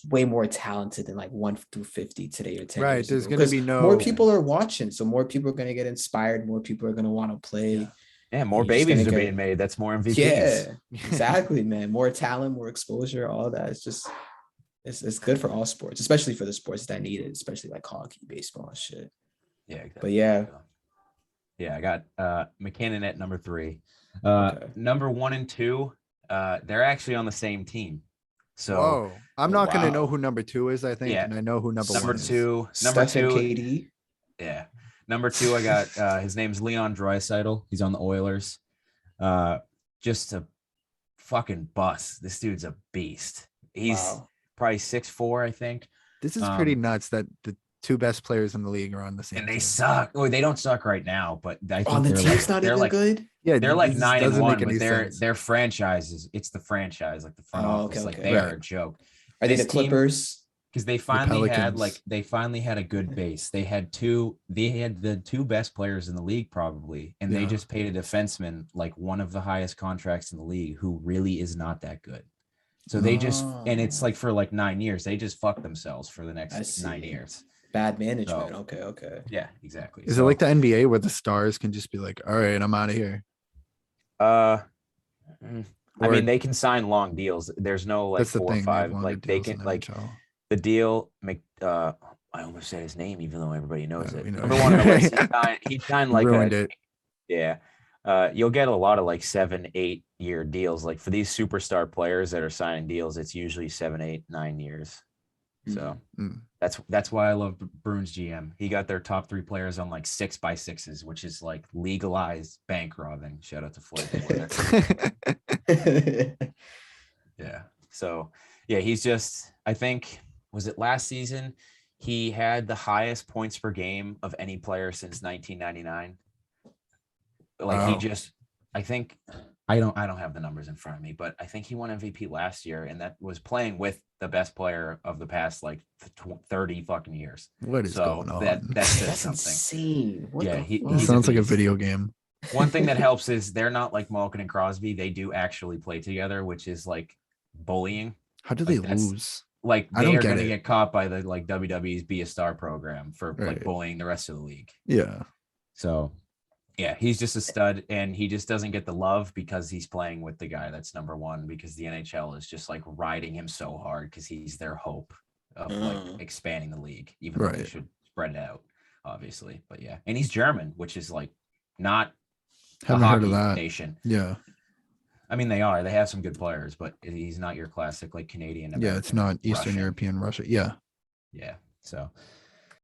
way more talented than like 1 through 50 today or 10 right. years There's ago. going to be more people are watching. So more people are going to get inspired. More people are going to want to play. Yeah, more babies are being made. That's more MVPs. Yeah, exactly, man. More talent, more exposure, all that. It's just, it's good for all sports, especially for the sports that need it, especially like hockey, baseball, and shit. Yeah, exactly. But yeah, I got McKinnon at number 3. Okay. Number 1 and 2, they're actually on the same team. So I'm not going to know who number 2 is, I think, and I know who number 1 is. Number 2, KD. Yeah. Number 2, I got his name's Leon Draisaitl. He's on the Oilers. Just a fucking bust. This dude's a beast. He's probably 6'4", I think. This is pretty nuts that the 2 best players in the league are on the same and they team. suck. Oh, they don't suck right now, but I think the team's not even good. Yeah, they're like 9-1, but their franchises. It's the franchise, like the front office. Okay, like they are a joke. Are they the Clippers? Because they finally had a good base. They had the 2 best players in the league probably, and they just paid a defenseman like one of the highest contracts in the league who really is not that good. So they and it's like for like 9 years, they just fuck themselves for the next 9 years. Bad management. Okay. Yeah, exactly. Is it like the NBA where the stars can just be like, all right, I'm out of here? I mean, they can sign long deals. There's no like 4 or 5. Like they can like the deal. I almost said his name, even though everybody knows it. Number 1 on the list, he signed like you'll get a lot of like 7-8 year deals. Like for these superstar players that are signing deals, it's usually 7, 8, 9 years. So that's why I love Bruins GM. He got their top 3 players on like 6x6s, which is like legalized bank robbing. Shout out to Floyd. Yeah. So yeah, he's just, I think, was it last season? He had the highest points per game of any player since 1999. Like he just, I think, I don't have the numbers in front of me, but I think he won MVP last year, and that was playing with the best player of the past like 30 fucking years. What is going on? That's something insane. He sounds like a video game. One thing that helps is they're not like Malkin and Crosby. They do actually play together, which is like bullying. How do they lose? Like they are going to get caught by the like WWE's Be a Star program for like bullying the rest of the league. Yeah. So yeah, he's just a stud, and he just doesn't get the love because he's playing with the guy that's number 1, because the NHL is just like riding him so hard because he's their hope of like expanding the league, even though they should spread it out, obviously. But yeah, and he's German, which is like not a hockey nation. Yeah. I mean, they have some good players, but he's not your classic like Canadian. American, it's not Eastern Russian. European Russia. Yeah. Yeah. So